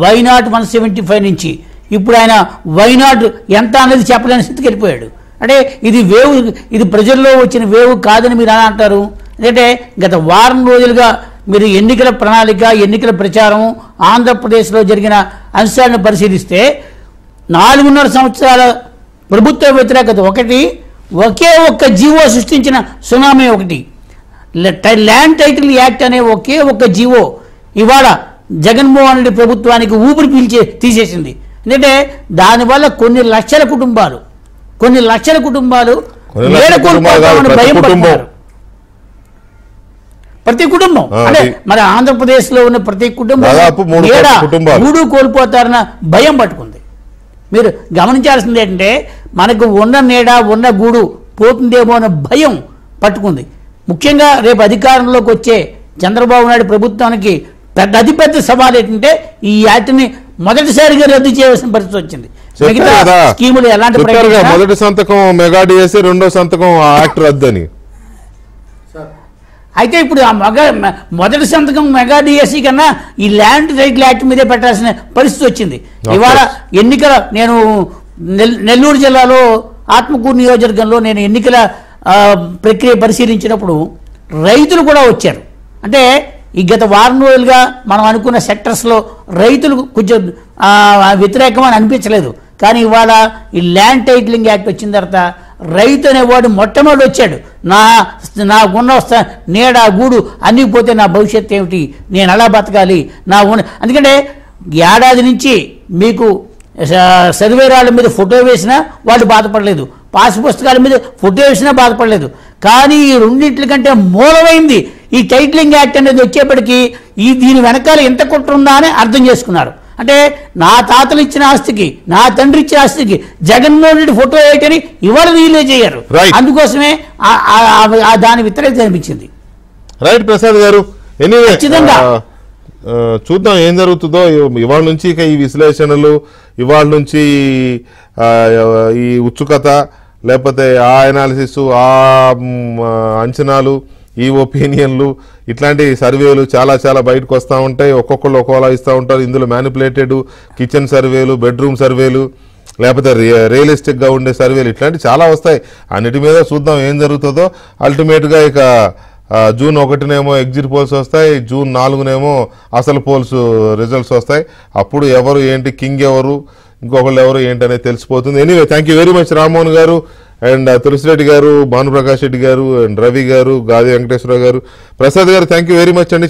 S8: వైనాట్ 175 నుంచి ఇప్పుడు ఆయన వైనాట్ ఎంత అనేది చెప్పలేని స్థితికి వెళ్ళిపోయాడు. అంటే ఇది వేవ్, ఇది ప్రజల్లో వచ్చిన వేవ్ కాదని మీరు అని అంటారు. ఎందుకంటే గత వారం రోజులుగా మీరు ఎన్నికల ప్రణాళిక, ఎన్నికల ప్రచారం, ఆంధ్రప్రదేశ్లో జరిగిన అంశాలను పరిశీలిస్తే 4.5 సంవత్సరాల ప్రభుత్వ వ్యతిరేకత ఒకటి, ఒకే ఒక్క జీవో సృష్టించిన సునామీ ఒకటి, ల్యాండ్ టైటిల్ యాక్ట్ అనే ఒకే ఒక్క జీవో ఇవాళ జగన్మోహన్ రెడ్డి ప్రభుత్వానికి ఊపిరి తీసేసింది. ఎందుకంటే దానివల్ల కొన్ని లక్షల కుటుంబాలు భయపడుతున్నారు. ప్రతి కుటుంబం అంటే మన ఆంధ్రప్రదేశ్లో ఉన్న ప్రతి కుటుంబం 3 కోల్పోతారన్న భయం పట్టుకుంది. మీరు గమనించాల్సింది ఏంటంటే మనకు ఉన్న నీడ, ఉన్న గూడు పోతుందేమో అన్న భయం పట్టుకుంది. ముఖ్యంగా రేపు అధికారంలోకి వచ్చే చంద్రబాబు నాయుడు ప్రభుత్వానికి అతిపెద్ద సవాల్ ఏంటంటే ఈ యాక్ట్ని మొదటిసారిగా రద్దు చేయవలసిన పరిస్థితి వచ్చింది. మిగతా స్కీములు ఎలాంటి
S1: మొదటి సంతకం మెగా డిఎస్సీ, రెండో సంతకం యాక్ట్ రద్దు అని.
S8: అయితే ఇప్పుడు ఆ మొదటి సంతకం మెగా డిఎస్సీ కన్నా ఈ ల్యాండ్ టైటిల్ యాక్ట్ మీదే పెట్టాల్సిన పరిస్థితి వచ్చింది. ఇవాళ ఎన్నికల నేను నెల్లూరు జిల్లాలో ఆత్మకూరు నియోజకవర్గంలో నేను ఎన్నికల ప్రక్రియ పరిశీలించినప్పుడు రైతులు కూడా వచ్చారు. అంటే ఈ గత వారం రోజులుగా మనం అనుకున్న సెక్టర్స్లో రైతులు కొంచెం వ్యతిరేకం అని అనిపించలేదు. కానీ ఇవాళ ఈ ల్యాండ్ టైటిలింగ్ యాక్ట్ వచ్చిన తర్వాత రైతు అనేవాడు మొట్టమొదటి వచ్చాడు. నాకున్న నీడ గూడు అన్నీ పోతే నా భవిష్యత్తు ఏమిటి, నేను అలా బతకాలి అందుకంటే ఏడాది నుంచి మీకు సర్వే రాళ్ళ మీద ఫోటో వేసినా వాళ్ళు బాధపడలేదు, పాస్ పుస్తకాల మీద ఫోటో వేసినా బాధపడలేదు. కానీ ఈ రెండింటి కంటే మూలమైంది ఈ టైటిలింగ్ యాక్ట్ అనేది వచ్చేప్పటికీ దీని వెనకాల ఎంత కుట్ర ఉందా అని అర్థం చేసుకున్నారు. అంటే నా తాతలు ఇచ్చిన ఆస్తికి, నా తండ్రి ఇచ్చిన ఆస్తికి జగన్మోహన్ రెడ్డి ఫోటో వేయటని ఇవాళ రిలీజ్ అయ్యారు. అందుకోసమే దాని వ్యతిరేకత అనిపించింది.
S1: రైట్ ప్రసాద్ గారు,
S8: ఖచ్చితంగా
S1: చూద్దాం ఏం జరుగుతుందో. ఇవాళ నుంచి ఇక ఈ విశ్లేషణలు, ఇవాళ నుంచి ఈ ఉత్సుకత, లేకపోతే ఆ అనాలిసిస్, ఆ అంచనాలు, ఈ ఒపీనియన్లు, ఇట్లాంటి సర్వేలు చాలా చాలా బయటకు వస్తూ ఉంటాయి. ఒక్కొక్కళ్ళు ఒక్కోలా ఇస్తూ ఉంటారు. ఇందులో మ్యానిపులేటెడ్ కిచెన్ సర్వేలు, బెడ్రూమ్ సర్వేలు, లేకపోతే రియలిస్టిక్గా ఉండే సర్వేలు, ఇట్లాంటివి చాలా వస్తాయి. అన్నిటి మీద చూద్దాం ఏం జరుగుతుందో. అల్టిమేట్గా ఇక జూన్ 1నేమో ఎగ్జిట్ పోల్స్ వస్తాయి, జూన్ 4నేమో అసలు పోల్స్ రిజల్ట్స్ వస్తాయి. అప్పుడు ఎవరు ఏంటి, కింగ్ ఎవరు, ఇంకొకళ్ళు ఎవరు ఏంటి అనేది తెలిసిపోతుంది. Anyway, thank you very much Rammohan గారు అండ్ తులసిరెడ్డి గారు, భానుప్రకాష్ రెడ్డి గారు అండ్ రవి గారు, గాది వెంకటేశ్వరరావు గారు, ప్రసాద్ గారు, థ్యాంక్ యూ వెరీ మచ్ అండి.